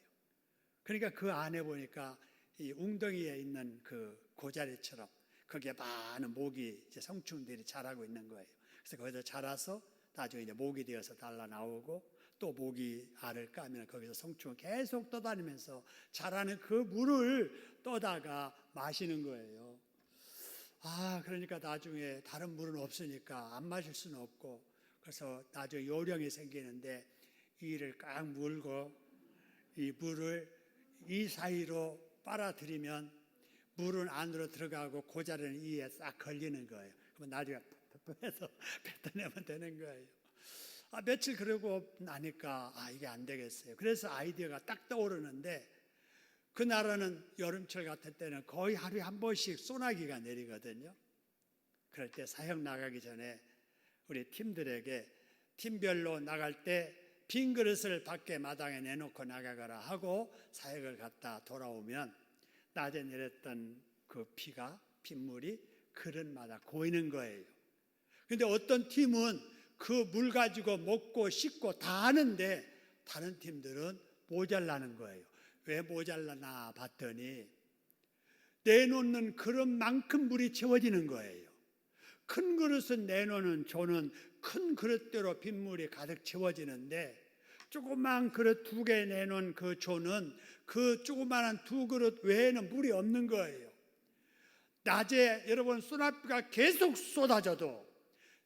그러니까 그 안에 보니까 이 웅덩이에 있는 그 고자리처럼 거기에 많은 모기 이제 성충들이 자라고 있는 거예요. 그래서 거기서 자라서 나중에 이제 모기 되어서 달라 나오고 또 모기 알을 까면 거기서 성충을 계속 떠다니면서 자라는 그 물을 떠다가 마시는 거예요. 그러니까 나중에 다른 물은 없으니까 안 마실 수는 없고 그래서 나중에 요령이 생기는데 이를 꽉 물고 이 물을 이 사이로 빨아들이면 물은 안으로 들어가고 고자리는 이에 싹 걸리는 거예요. 그러면 나중에 해서 뱉어내면 되는 거예요. 며칠 그러고 나니까 이게 안 되겠어요. 그래서 아이디어가 딱 떠오르는데 그 나라는 여름철 같을 때는 거의 하루에 한 번씩 소나기가 내리거든요. 그럴 때 사역 나가기 전에 우리 팀들에게 팀별로 나갈 때 빈 그릇을 밖에 마당에 내놓고 나가거라 하고 사역을 갔다 돌아오면 낮에 내렸던 그 빗물이 그릇마다 고이는 거예요. 근데 어떤 팀은 그 물 가지고 먹고 씻고 다 하는데 다른 팀들은 모자라는 거예요. 왜 모자라나 봤더니 내놓는 그릇만큼 물이 채워지는 거예요. 큰 그릇은 내놓는 조는 큰 그릇대로 빗물이 가득 채워지는데 조그만 그릇 2개 내놓은 그 조는 그 조그만한 2그릇 외에는 물이 없는 거예요. 낮에 여러분 소나비가 계속 쏟아져도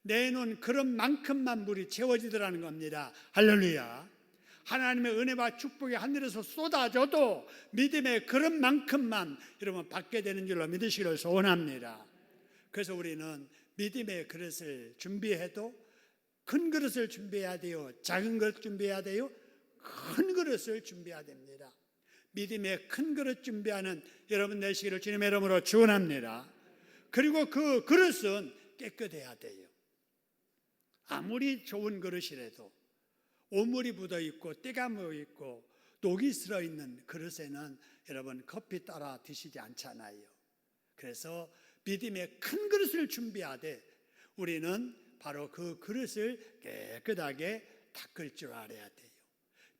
내놓은 그릇만큼만 물이 채워지더라는 겁니다. 할렐루야. 하나님의 은혜와 축복이 하늘에서 쏟아져도 믿음의 그릇만큼만 여러분 받게 되는 줄로 믿으시기를 소원합니다. 그래서 우리는 믿음의 그릇을 준비해도 큰 그릇을 준비해야 돼요? 작은 그릇 준비해야 돼요? 큰 그릇을 준비해야 됩니다. 믿음의 큰 그릇 준비하는 여러분 되시기를 주님의 이름으로 축원합니다. 그리고 그 그릇은 깨끗해야 돼요. 아무리 좋은 그릇이라도 오물이 묻어 있고 때가 묻어 있고 녹이 슬어 있는 그릇에는 여러분 커피 따라 드시지 않잖아요. 그래서 믿음의 큰 그릇을 준비하되 우리는 바로 그 그릇을 깨끗하게 닦을 줄 알아야 돼요.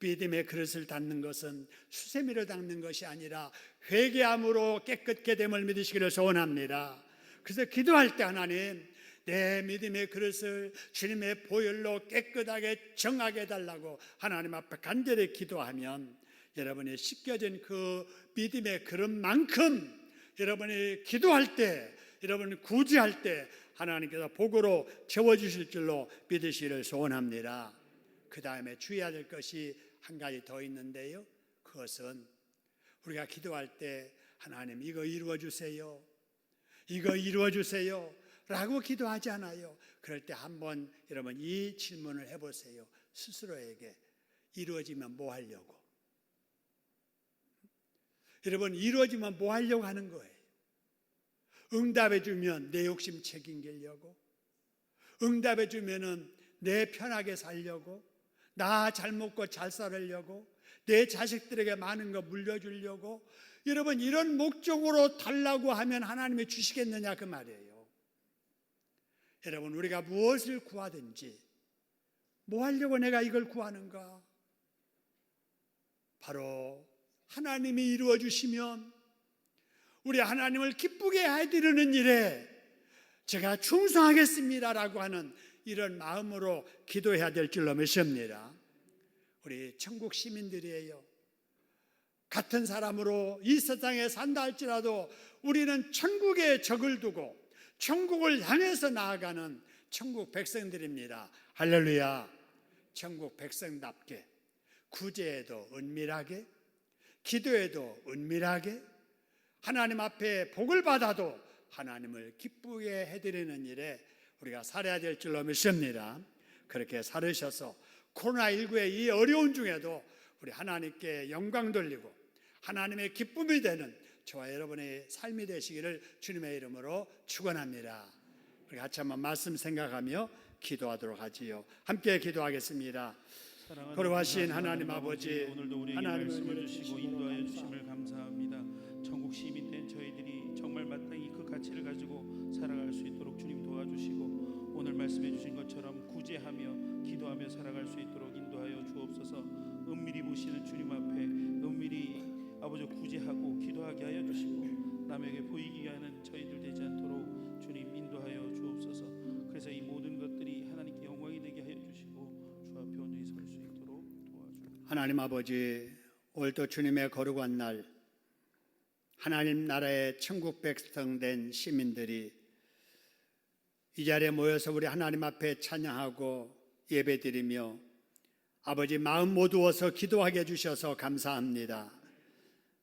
믿음의 그릇을 닦는 것은 수세미를 닦는 것이 아니라 회개함으로 깨끗게 됨을 믿으시기를 소원합니다. 그래서 기도할 때 하나님 내 믿음의 그릇을 주님의 보혈로 깨끗하게 정하게 해달라고 하나님 앞에 간절히 기도하면 여러분이 씻겨진 그 믿음의 그릇만큼 여러분이 기도할 때 여러분이 구제할 때 하나님께서 복으로 채워주실 줄로 믿으시기를 소원합니다. 그 다음에 주의해야 될 것이 한 가지 더 있는데요, 그것은 우리가 기도할 때 하나님 이거 이루어 주세요, 이거 이루어 주세요 라고 기도하지 않아요. 그럴 때 한번 여러분 이 질문을 해보세요. 스스로에게 이루어지면 뭐 하려고? 여러분 이루어지면 뭐 하려고 하는 거예요? 응답해 주면 내 욕심 책임지려고, 응답해 주면은 내 편하게 살려고, 나 잘 먹고 잘 살으려고, 내 자식들에게 많은 거 물려주려고, 여러분 이런 목적으로 달라고 하면 하나님이 주시겠느냐 그 말이에요. 여러분 우리가 무엇을 구하든지 뭐 하려고 내가 이걸 구하는가? 바로 하나님이 이루어 주시면 우리 하나님을 기쁘게 해드리는 일에 제가 충성하겠습니다라고 하는 이런 마음으로 기도해야 될 줄로 믿습니다. 우리 천국 시민들이에요. 같은 사람으로 이 세상에 산다 할지라도 우리는 천국에 적을 두고 천국을 향해서 나아가는 천국 백성들입니다. 할렐루야. 천국 백성답게 구제에도 은밀하게, 기도에도 은밀하게, 하나님 앞에 복을 받아도 하나님을 기쁘게 해드리는 일에 우리가 살아야 될 줄로 믿습니다. 그렇게 살으셔서 코로나19의 이 어려운 중에도 우리 하나님께 영광 돌리고 하나님의 기쁨이 되는 저와 여러분의 삶이 되시기를 주님의 이름으로 축원합니다. 우리 같이 한번 말씀 생각하며 기도하도록 하지요. 함께 기도하겠습니다. 거룩하신 하나님 아버지, 오늘도 우리에게 말씀을 주시고 인도하여 주심을 감사합니다. 천국 시민 된 저희들이 정말 마땅히 그 가치를 가지고 살아갈 수 있도록 주님 도와주시고, 오늘 말씀해 주신 것처럼 구제하며 기도하며 살아갈 수 있도록 인도하여 주옵소서. 은밀히 보시는 주님 앞에 은밀히 아버지 구제하고 기도하게 하여 주시고, 남에게 보이게 하는 저희들 되지 않도록 주님 인도하여 주옵소서. 그래서 이 모든 것들이 하나님께 영광이 되게 하여 주시고 주 앞에 온전히 설 수 있도록 도와주옵소서. 하나님 아버지, 오늘도 주님의 거룩한 날, 하나님 나라의 천국 백성 된 시민들이 이 자리에 모여서 우리 하나님 앞에 찬양하고 예배드리며 아버지 마음 모두어서 기도하게 해주셔서 감사합니다.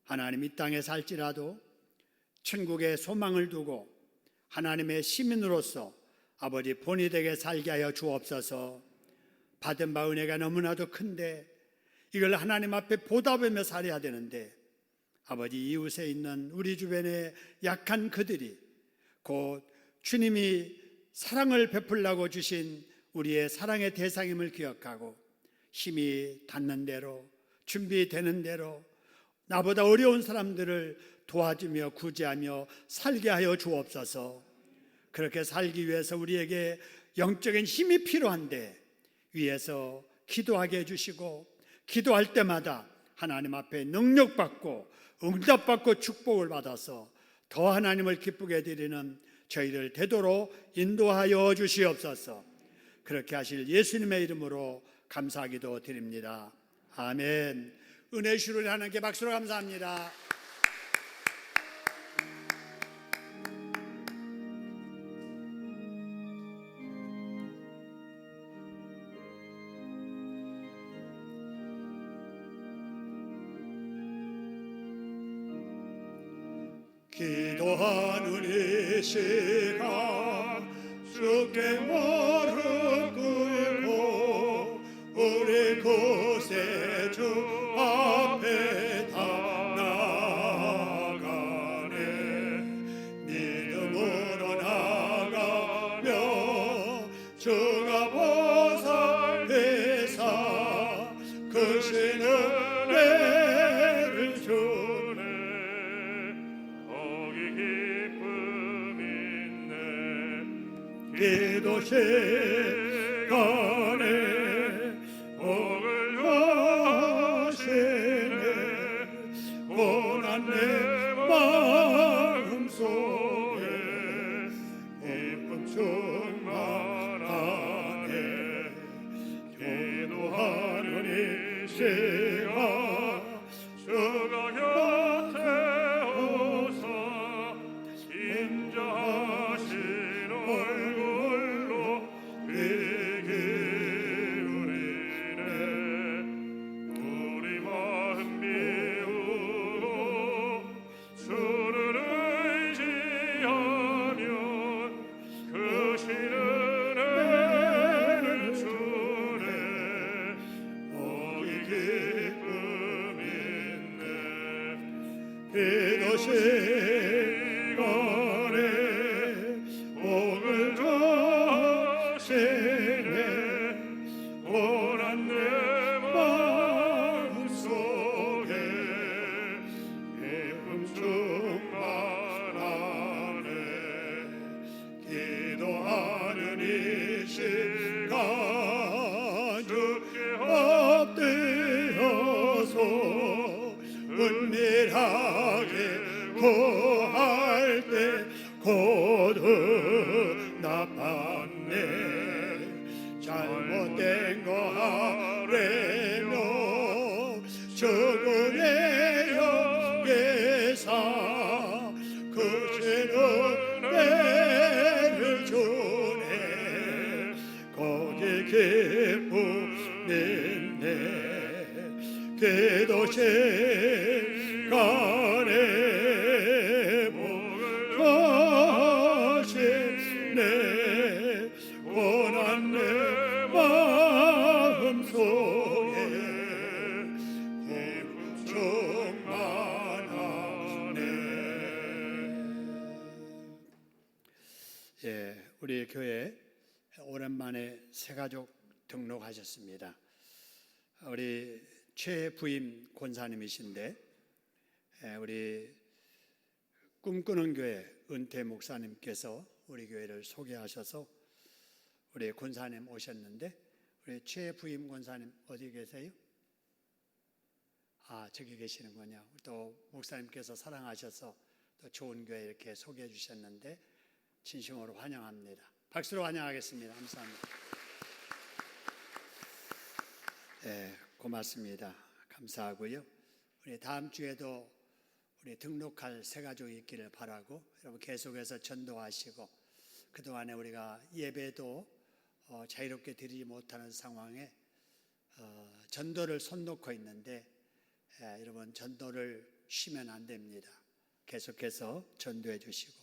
하나님 이 땅에 살지라도 천국에 소망을 두고 하나님의 시민으로서 아버지 본이 되게 살게 하여 주옵소서. 받은 바 은혜가 너무나도 큰데 이걸 하나님 앞에 보답하며 살아야 되는데 아버지 이웃에 있는 우리 주변의 약한 그들이 곧 주님이 사랑을 베풀라고 주신 우리의 사랑의 대상임을 기억하고 힘이 닿는 대로 준비되는 대로 나보다 어려운 사람들을 도와주며 구제하며 살게 하여 주옵소서. 그렇게 살기 위해서 우리에게 영적인 힘이 필요한데 위에서 기도하게 해주시고 기도할 때마다 하나님 앞에 능력받고 응답받고 축복을 받아서 더 하나님을 기쁘게 해드리는 저희들 되도록 인도하여 주시옵소서. 그렇게 하실 예수님의 이름으로 감사하기도 드립니다. 아멘. 은혜 주시는 하나님께 박수로 감사합니다. 기도하는 이 시간 주께 무릎 꿇고 우리 구세주 앞에 다 나가네. 믿음으로 나가며 주가 보살피사 크신 은혜를 주네. 거기 기쁨 있네. 기도 시간에 복을 주시네. 고난 내 마음속에 기쁨 충만하네. 기도하는 이 시간 주가 곁에 오사 인자하시는 기쁨인데 기도 시간에 복을 주시네 고난 내 마음속에 기쁨 충만하네 기도하는 이 시간 주께 엎드려서 은밀하게 구할 때 곧 응답받네 잘못된 거 하래며 죽음의 역에서 그 죄는 은혜를 주네 거기 기쁨있네 기도 시간에 복을 주시네 원한 내 마음속에 기쁨 충만하네. 예, 우리 교회 오랜만에 새가족 등록하셨습니다. 우리 최부임 권사님이신데 우리 꿈꾸는 교회 은퇴 목사님께서 우리 교회를 소개하셔서 우리 권사님 오셨는데 우리 최부임 권사님 어디 계세요? 아, 저기 계시는군요. 또 목사님께서 사랑하셔서 또 좋은 교회 이렇게 소개해 주셨는데 진심으로 환영합니다. 박수로 환영하겠습니다. 감사합니다. 네, 고맙습니다. 감사하고요. 우리 다음 주에도 우리 등록할 새가족이 있기를 바라고 여러분 계속해서 전도하시고 그동안에 우리가 예배도 자유롭게 드리지 못하는 상황에 전도를 손 놓고 있는데 여러분 전도를 쉬면 안 됩니다. 계속해서 전도해 주시고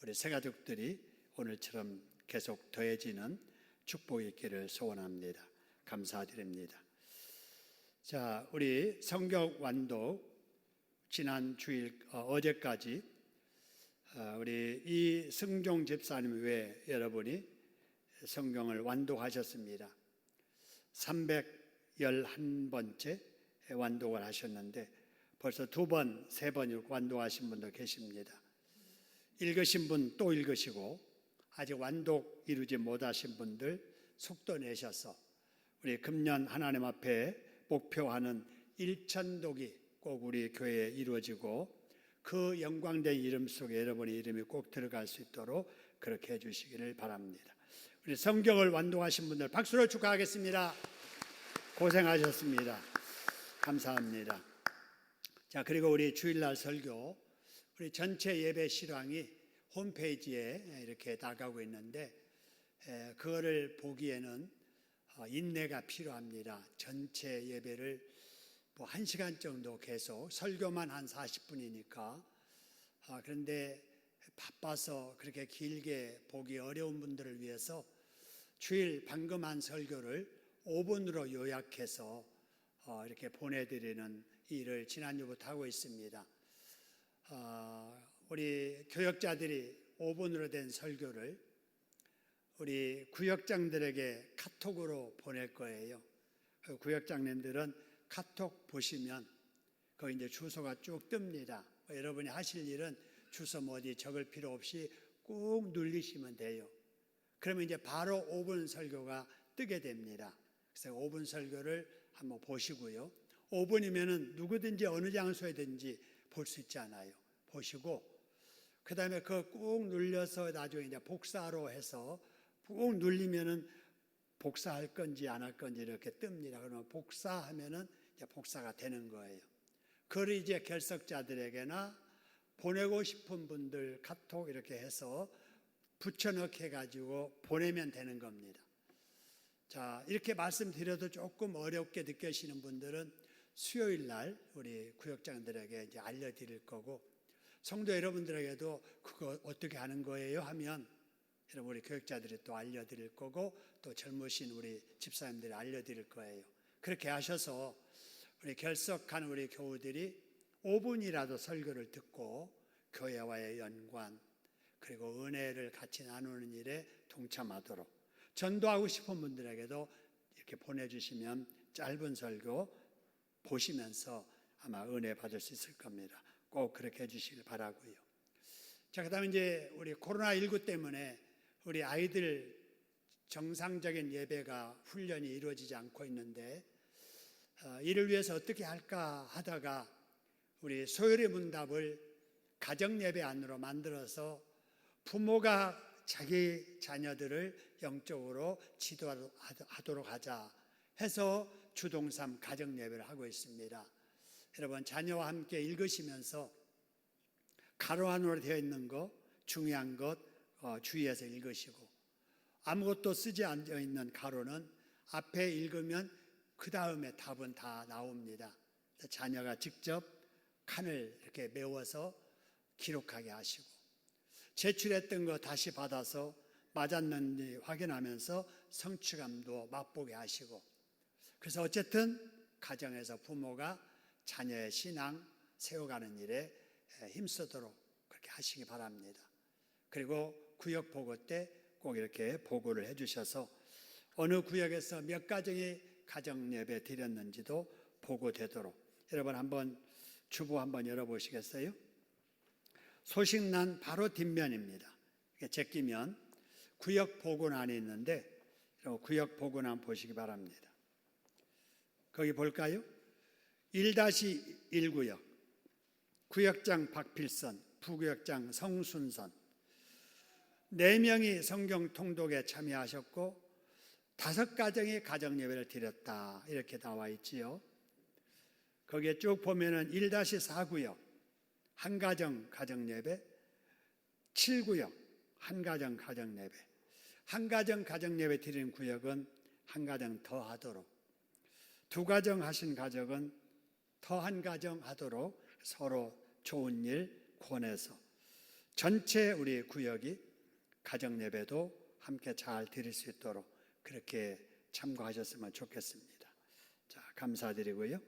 우리 새가족들이 오늘처럼 계속 더해지는 축복이 있기를 소원합니다. 감사드립니다. 자, 우리 성경 완독 지난 주일 어제까지 우리 이승종 집사님 외에 여러분이 성경을 완독하셨습니다. 311번째 완독을 하셨는데 벌써 2번, 3번 완독하신 분도 계십니다. 읽으신 분 또 읽으시고 아직 완독 이루지 못하신 분들 속도 내셔서 우리 금년 하나님 앞에 목표하는 1,000독이 꼭 우리 교회에 이루어지고 그 영광된 이름 속에 여러분의 이름이 꼭 들어갈 수 있도록 그렇게 해주시기를 바랍니다. 우리 성경을 완독하신 분들 박수로 축하하겠습니다. 고생하셨습니다. 감사합니다. 자, 그리고 우리 주일날 설교 우리 전체 예배 실황이 홈페이지에 이렇게 나가고 있는데 그거를 보기에는 인내가 필요합니다. 전체 예배를 1시간 정도 계속 설교만 한 40분이니까 그런데 바빠서 그렇게 길게 보기 어려운 분들을 위해서 주일 방금 한 설교를 5분으로 요약해서 이렇게 보내드리는 일을 지난주부터 하고 있습니다. 우리 교역자들이 5분으로 된 설교를 우리 구역장들에게 카톡으로 보낼 거예요. 구역장님들은 카톡 보시면 거기 이제 주소가 쭉 뜹니다. 여러분이 하실 일은 주소 어디 적을 필요 없이 꾹 눌리시면 돼요. 그러면 이제 바로 5분 설교가 뜨게 됩니다. 그래서 5분 설교를 한번 보시고요. 5분이면은 누구든지 어느 장소에든지 볼 수 있잖아요. 보시고 그 다음에 그거 꾹 눌려서 나중에 이제 복사로 해서 꾹 눌리면은 복사할 건지 안 할 건지 이렇게 뜹니다. 그러면 복사하면은 이제 복사가 되는 거예요. 그걸 이제 결석자들에게나 보내고 싶은 분들 카톡 이렇게 해서 붙여넣기 해가지고 보내면 되는 겁니다. 자, 이렇게 말씀드려도 조금 어렵게 느끼시는 분들은 수요일 날 우리 구역장들에게 이제 알려드릴 거고 성도 여러분들에게도 그거 어떻게 하는 거예요 하면 여러분 우리 교육자들이 또 알려드릴 거고 또 젊으신 우리 집사님들이 알려드릴 거예요. 그렇게 하셔서 우리 결석한 우리 교우들이 5분이라도 설교를 듣고 교회와의 연관 그리고 은혜를 같이 나누는 일에 동참하도록, 전도하고 싶은 분들에게도 이렇게 보내주시면 짧은 설교 보시면서 아마 은혜 받을 수 있을 겁니다. 꼭 그렇게 해주시길 바라고요. 자, 그다음에 이제 우리 코로나19 때문에 우리 아이들 정상적인 예배가 훈련이 이루어지지 않고 있는데 이를 위해서 어떻게 할까 하다가 우리 소요리 문답을 가정 예배 안으로 만들어서 부모가 자기 자녀들을 영적으로 지도하도록 하자 해서 주동삼 가정 예배를 하고 있습니다. 여러분, 자녀와 함께 읽으시면서 가로 안으로 되어 있는 거 중요한 것 주의해서 읽으시고, 아무것도 쓰지 않아 있는 가로는 앞에 읽으면 그 다음에 답은 다 나옵니다. 자녀가 직접 칸을 이렇게 메워서 기록하게 하시고, 제출했던 거 다시 받아서 맞았는지 확인하면서 성취감도 맛보게 하시고, 그래서 어쨌든 가정에서 부모가 자녀의 신앙 세워가는 일에 힘쓰도록 그렇게 하시기 바랍니다. 그리고 구역 보고 때 꼭 이렇게 보고를 해주셔서 어느 구역에서 몇 가정이 가정 예배 드렸는지도 보고되도록, 여러분 한번 주보 한번 열어보시겠어요? 소식란 바로 뒷면입니다. 제끼면 구역 보고란이 있는데 구역 보고란 보시기 바랍니다. 거기 볼까요? 1-1구역 구역장 박필선, 부구역장 성순선 4명이 성경 통독에 참여하셨고 5가정이 가정예배를 드렸다, 이렇게 나와 있지요. 거기에 쭉 보면은 1-4구역 한 가정 가정예배, 7구역 한 가정 가정예배, 한 가정 가정예배 드리는 구역은 한 가정 더 하도록, 2가정 하신 가정은 더 한 가정 하도록 서로 좋은 일 권해서 전체 우리 구역이 가정예배도 함께 잘 드릴 수 있도록 그렇게 참고하셨으면 좋겠습니다. 자, 감사드리고요.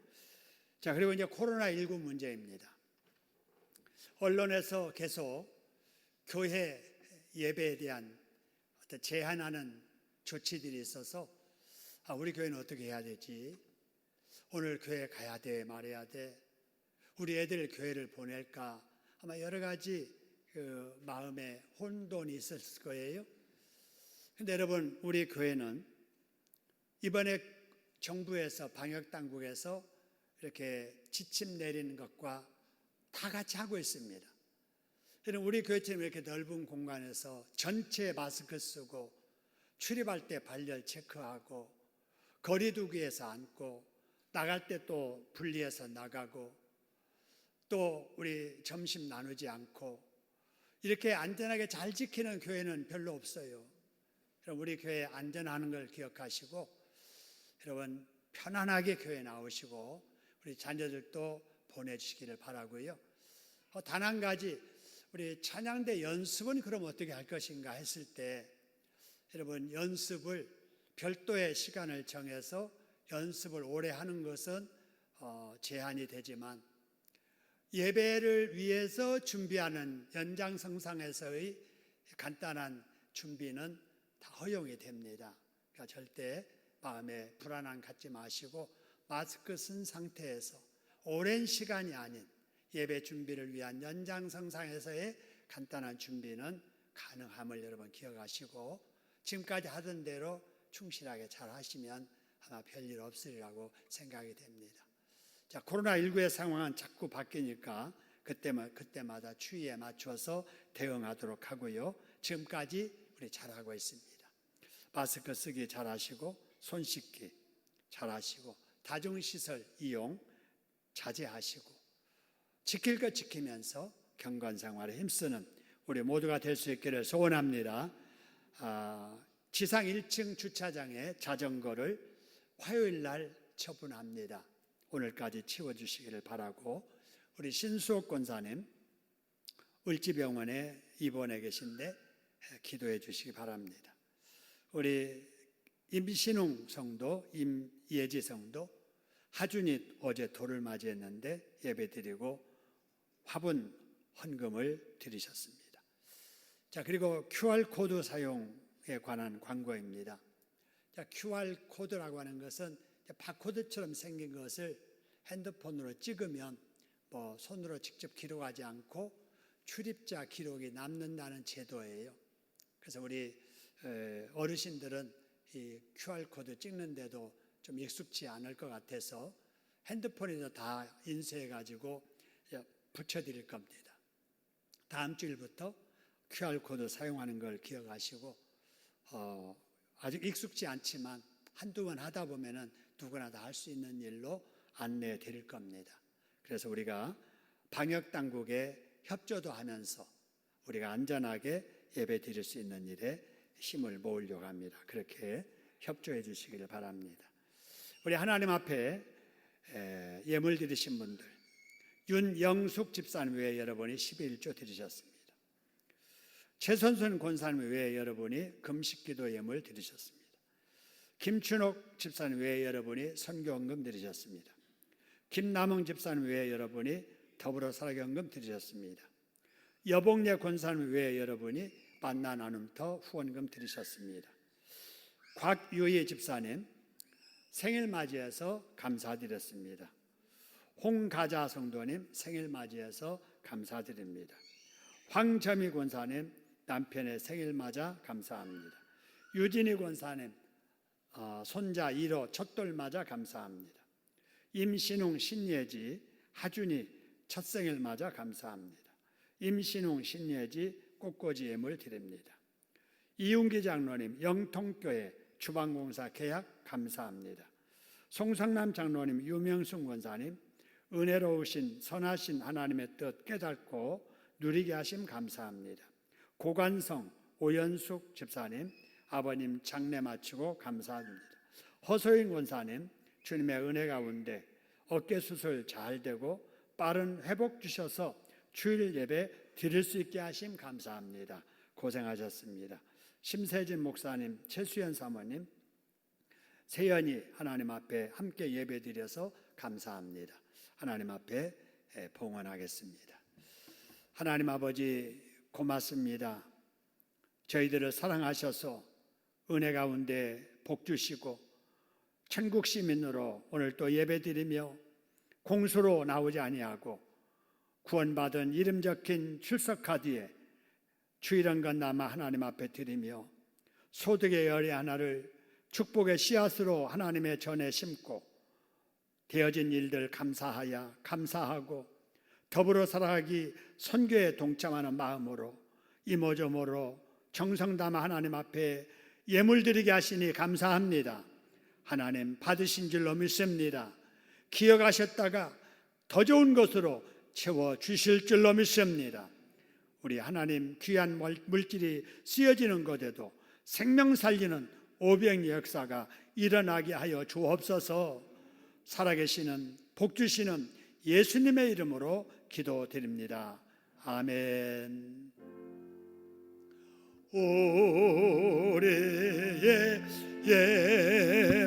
자, 그리고 이제 코로나19 문제입니다. 언론에서 계속 교회 예배에 대한 어떤 제한하는 조치들이 있어서 우리 교회는 어떻게 해야 되지? 오늘 교회 가야 돼, 말해야 돼? 우리 애들 교회를 보낼까? 아마 여러 가지 그 마음에 혼돈이 있었을 거예요. 근데 여러분, 우리 교회는 이번에 정부에서 방역당국에서 이렇게 지침 내리는 것과 다 같이 하고 있습니다. 우리 교회처럼 이렇게 넓은 공간에서 전체 마스크 쓰고 출입할 때 발열 체크하고 거리두기에서 앉고 나갈 때 또 분리해서 나가고 또 우리 점심 나누지 않고 이렇게 안전하게 잘 지키는 교회는 별로 없어요. 우리 교회 안전하는 걸 기억하시고 여러분 편안하게 교회 나오시고 우리 자녀들도 보내주시기를 바라고요. 단 한 가지, 우리 찬양대 연습은 그럼 어떻게 할 것인가 했을 때 여러분 연습을 별도의 시간을 정해서 연습을 오래 하는 것은 제한이 되지만 예배를 위해서 준비하는 연장성상에서의 간단한 준비는 다 허용이 됩니다. 그러니까 절대 마음에 불안함 갖지 마시고 마스크 쓴 상태에서 오랜 시간이 아닌 예배 준비를 위한 연장성상에서의 간단한 준비는 가능함을 여러분 기억하시고 지금까지 하던 대로 충실하게 잘 하시면 아마 별일 없으리라고 생각이 됩니다. 자, 코로나19의 상황은 자꾸 바뀌니까 그때마다 추이에 맞춰서 대응하도록 하고요. 지금까지 우리 잘하고 있습니다. 마스크 쓰기 잘하시고 손 씻기 잘하시고 다중시설 이용 자제하시고 지킬 것 지키면서 경건생활에 힘쓰는 우리 모두가 될 수 있기를 소원합니다. 지상 1층 주차장에 자전거를 화요일 날 처분합니다. 오늘까지 치워주시기를 바라고 우리 신수옥 권사님 을지병원에 입원해 계신데 기도해 주시기 바랍니다. 우리 임신웅 성도, 임예지 성도, 하준이 어제 돌을 맞이했는데 예배드리고 화분 헌금을 드리셨습니다. 자, 그리고 QR코드 사용에 관한 광고입니다. 자, QR코드라고 하는 것은 바코드처럼 생긴 것을 핸드폰으로 찍으면 손으로 직접 기록하지 않고 출입자 기록이 남는다는 제도예요. 그래서 우리 어르신들은 이 QR코드 찍는데도 좀 익숙치 않을 것 같아서 핸드폰에도 다 인쇄해가지고 붙여드릴 겁니다. 다음 주일부터 QR코드 사용하는 걸 기억하시고 아직 익숙지 않지만 한두 번 하다 보면은 누구나 다 할 수 있는 일로 안내해 드릴 겁니다. 그래서 우리가 방역당국에 협조도 하면서 우리가 안전하게 예배 드릴 수 있는 일에 힘을 모으려고 합니다. 그렇게 협조해 주시기를 바랍니다. 우리 하나님 앞에 예물 드리신 분들, 윤영숙 집사님 외에 여러분이 11조 드리셨습니다. 최선순 권사님 외에 여러분이 금식기도 예물 드리셨습니다. 김춘옥 집사님 외에 여러분이 선교헌금 드리셨습니다. 김남흥 집사님 외에 여러분이 더불어 살아경금 드리셨습니다. 여봉래 권사님 외에 여러분이 만나 나눔터 후원금 드리셨습니다. 곽유희 집사님 생일 맞이해서 감사드렸습니다. 홍가자 성도님 생일 맞이해서 감사드립니다. 황점희 권사님 남편의 생일 맞아 감사합니다. 유진희 권사님 손자 1호 첫돌 맞아 감사합니다. 임신웅 신예지 하준이 첫 생일 맞아 감사합니다. 임신웅 신예지 꽃꽂이 예물 드립니다. 이윤기 장로님 영통교회 주방공사 계약 감사합니다. 송성남 장로님 유명순 권사님 은혜로우신 선하신 하나님의 뜻 깨닫고 누리게 하심 감사합니다. 고관성 오연숙 집사님 아버님 장례 마치고 감사합니다. 허소인 권사님 주님의 은혜 가운데 어깨 수술 잘 되고 빠른 회복 주셔서 주일 예배 드릴 수 있게 하심 감사합니다. 고생하셨습니다. 심세진 목사님, 최수연 사모님, 세연이 하나님 앞에 함께 예배 드려서 감사합니다. 하나님 앞에 봉헌하겠습니다. 하나님 아버지 고맙습니다. 저희들을 사랑하셔서 은혜 가운데 복 주시고 천국 시민으로 오늘 또 예배 드리며 공수로 나오지 아니하고 구원받은 이름 적힌 출석카드에 주일원건 남아 하나님 앞에 드리며 소득의 열의 하나를 축복의 씨앗으로 하나님의 전에 심고 되어진 일들 감사하고 더불어 살아가기 선교에 동참하는 마음으로 이모저모로 정성 담아 하나님 앞에 예물 드리게 하시니 감사합니다. 하나님 받으신 줄로 믿습니다. 기억하셨다가 더 좋은 것으로 채워주실 줄로 믿습니다. 우리 하나님 귀한 물질이 쓰여지는 것에도 생명 살리는 오병의 역사가 일어나게 하여 주옵소서. 살아계시는 복 주시는 예수님의 이름으로 기도드립니다. 아멘. 우리의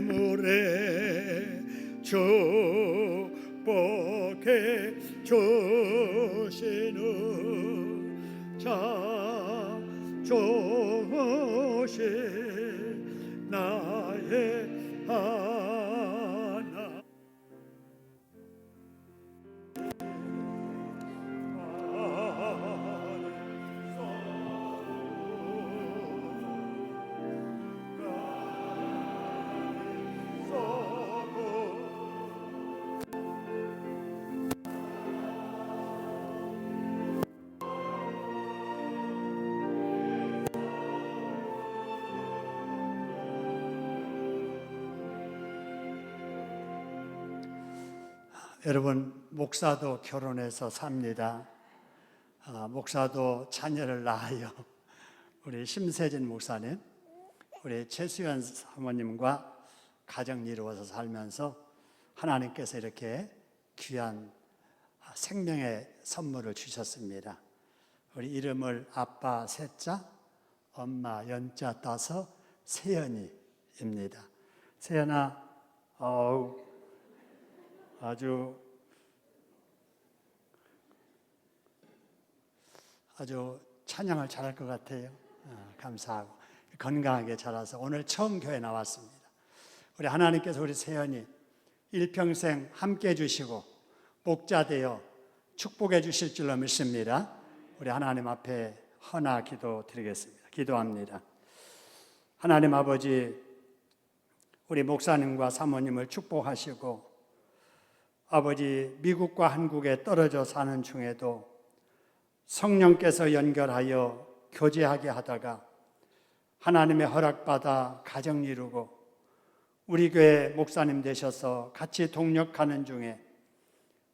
예물에 축복해 주시는 자 좋으신 나의 하나님. 여러분, 목사도 결혼해서 삽니다. 목사도 자녀를 낳아요. 우리 심세진 목사님, 우리 최수연 사모님과 가정 이루어서 살면서 하나님께서 이렇게 귀한 생명의 선물을 주셨습니다. 우리 이름을 아빠 셋자, 엄마 연자 따서 세연이 입니다. 세연아, 아주 찬양을 잘할 것 같아요. 감사하고 건강하게 자라서 오늘 처음 교회 나왔습니다. 우리 하나님께서 우리 세연이 일평생 함께 해주시고 목자 되어 축복해 주실 줄로 믿습니다. 우리 하나님 앞에 헌화 기도 드리겠습니다. 기도합니다. 하나님 아버지, 우리 목사님과 사모님을 축복하시고 아버지, 미국과 한국에 떨어져 사는 중에도 성령께서 연결하여 교제하게 하다가 하나님의 허락받아 가정 이루고 우리 교회 목사님 되셔서 같이 동력하는 중에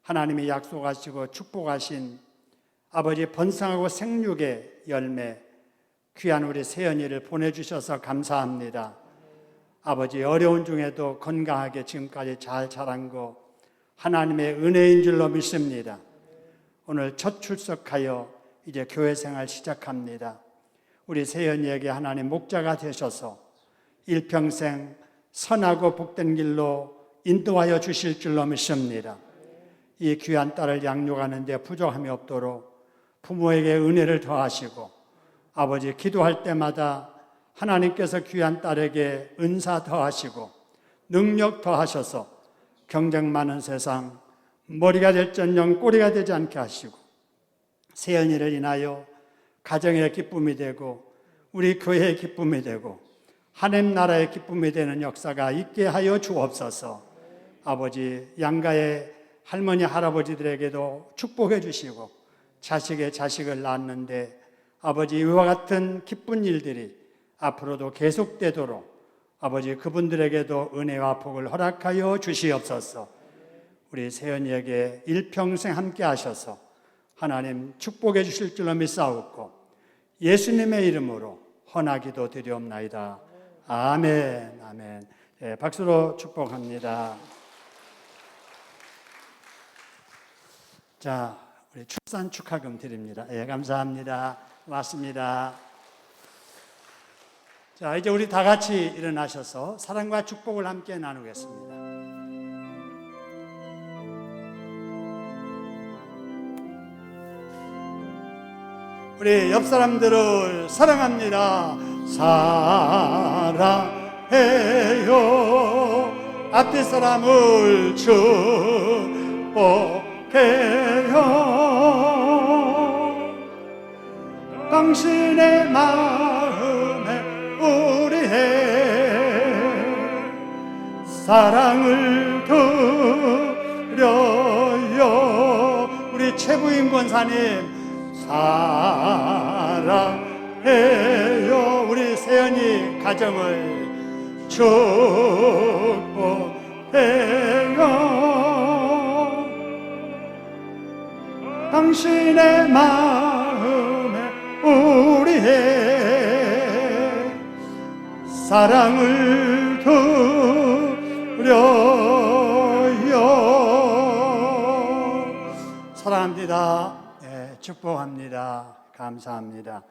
하나님이 약속하시고 축복하신 아버지 번성하고 생육의 열매 귀한 우리 세연이를 보내주셔서 감사합니다. 아버지, 어려운 중에도 건강하게 지금까지 잘 자란 거 하나님의 은혜인 줄로 믿습니다. 오늘 첫 출석하여 이제 교회 생활 시작합니다. 우리 세연이에게 하나님 목자가 되셔서 일평생 선하고 복된 길로 인도하여 주실 줄로 믿습니다. 이 귀한 딸을 양육하는 데 부족함이 없도록 부모에게 은혜를 더하시고 아버지, 기도할 때마다 하나님께서 귀한 딸에게 은사 더하시고 능력 더하셔서 경쟁 많은 세상 머리가 될전녕 꼬리가 되지 않게 하시고 세연이를 인하여 가정의 기쁨이 되고 우리 교회의 기쁨이 되고 하나님 나라의 기쁨이 되는 역사가 있게 하여 주옵소서. 아버지, 양가의 할머니 할아버지들에게도 축복해 주시고 자식의 자식을 낳았는데 아버지, 이와 같은 기쁜 일들이 앞으로도 계속되도록 아버지, 그분들에게도 은혜와 복을 허락하여 주시옵소서. 우리 세연이에게 일평생 함께 하셔서 하나님 축복해 주실 줄로 믿사옵고 예수님의 이름으로 헌하기도 드리옵나이다. 아멘. 아멘. 네, 박수로 축복합니다. 자, 우리 출산 축하금 드립니다. 예, 감사합니다. 고맙습니다. 자, 이제 우리 다 같이 일어나셔서 사랑과 축복을 함께 나누겠습니다. 우리 옆 사람들을 사랑합니다. 사랑해요. 앞뒤 사람을 축복해요. 당신의 마음에 우리의 사랑을 드려요. 우리 최부인 권사님 사랑해요. 우리 세연이 가정을 축복해요. 당신의 마음에 우리의 사랑을 드려요. 사랑합니다. 축복합니다. 감사합니다.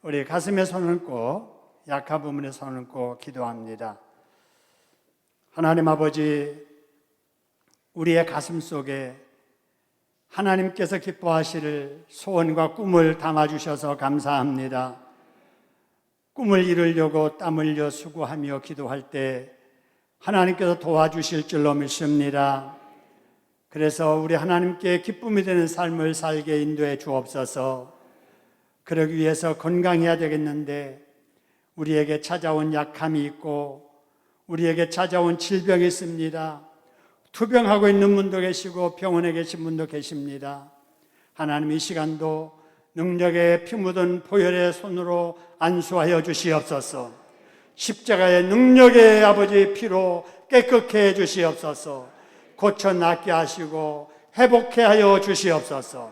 우리 가슴에 손을 얹고 약한 부분에 손을 얹고 기도합니다. 하나님 아버지, 우리의 가슴 속에 하나님께서 기뻐하실 소원과 꿈을 담아주셔서 감사합니다. 꿈을 이루려고 땀 흘려 수고하며 기도할 때 하나님께서 도와주실 줄로 믿습니다. 그래서 우리 하나님께 기쁨이 되는 삶을 살게 인도해 주옵소서. 그러기 위해서 건강해야 되겠는데 우리에게 찾아온 약함이 있고 우리에게 찾아온 질병이 있습니다. 투병하고 있는 분도 계시고 병원에 계신 분도 계십니다. 하나님, 이 시간도 능력의 피 묻은 보혈의 손으로 안수하여 주시옵소서. 십자가의 능력의 아버지 피로 깨끗해 주시옵소서. 고쳐 낫게 하시고 회복해 하여 주시옵소서.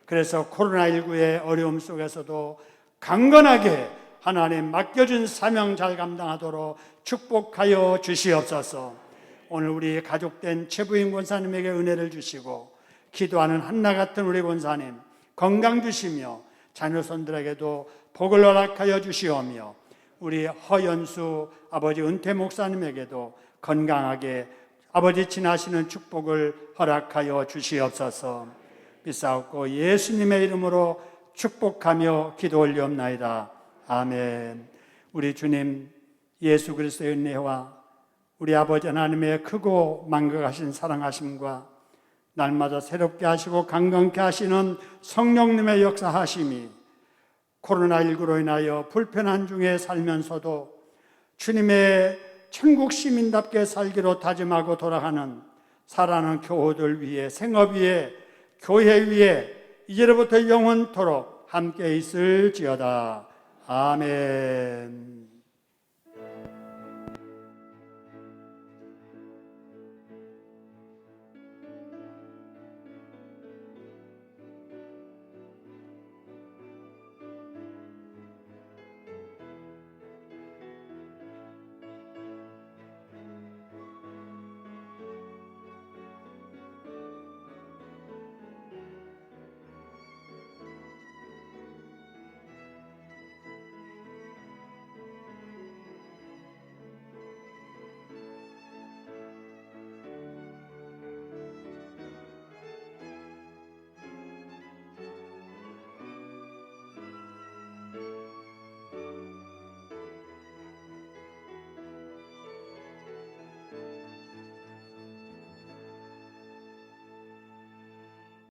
그래서 코로나19의 어려움 속에서도 강건하게 하나님 맡겨준 사명 잘 감당하도록 축복하여 주시옵소서. 오늘 우리 가족된 최부인 권사님에게 은혜를 주시고 기도하는 한나 같은 우리 권사님 건강 주시며 자녀손들에게도 복을 허락하여 주시오며 우리 허연수 아버지 은퇴 목사님에게도 건강하게 아버지 지나시는 축복을 허락하여 주시옵소서. 비싸옵고 예수님의 이름으로 축복하며 기도 올리옵나이다. 아멘. 우리 주님 예수 그리스도의 은혜와 우리 아버지 하나님의 크고 만극하신 사랑하심과 날마다 새롭게 하시고 강건케 하시는 성령님의 역사하심이 코로나19로 인하여 불편한 중에 살면서도 주님의 천국 시민답게 살기로 다짐하고 돌아가는 살아가는 교우들 위해, 생업 위에, 교회 위에 이제로부터 영원토록 함께 있을지어다. 아멘.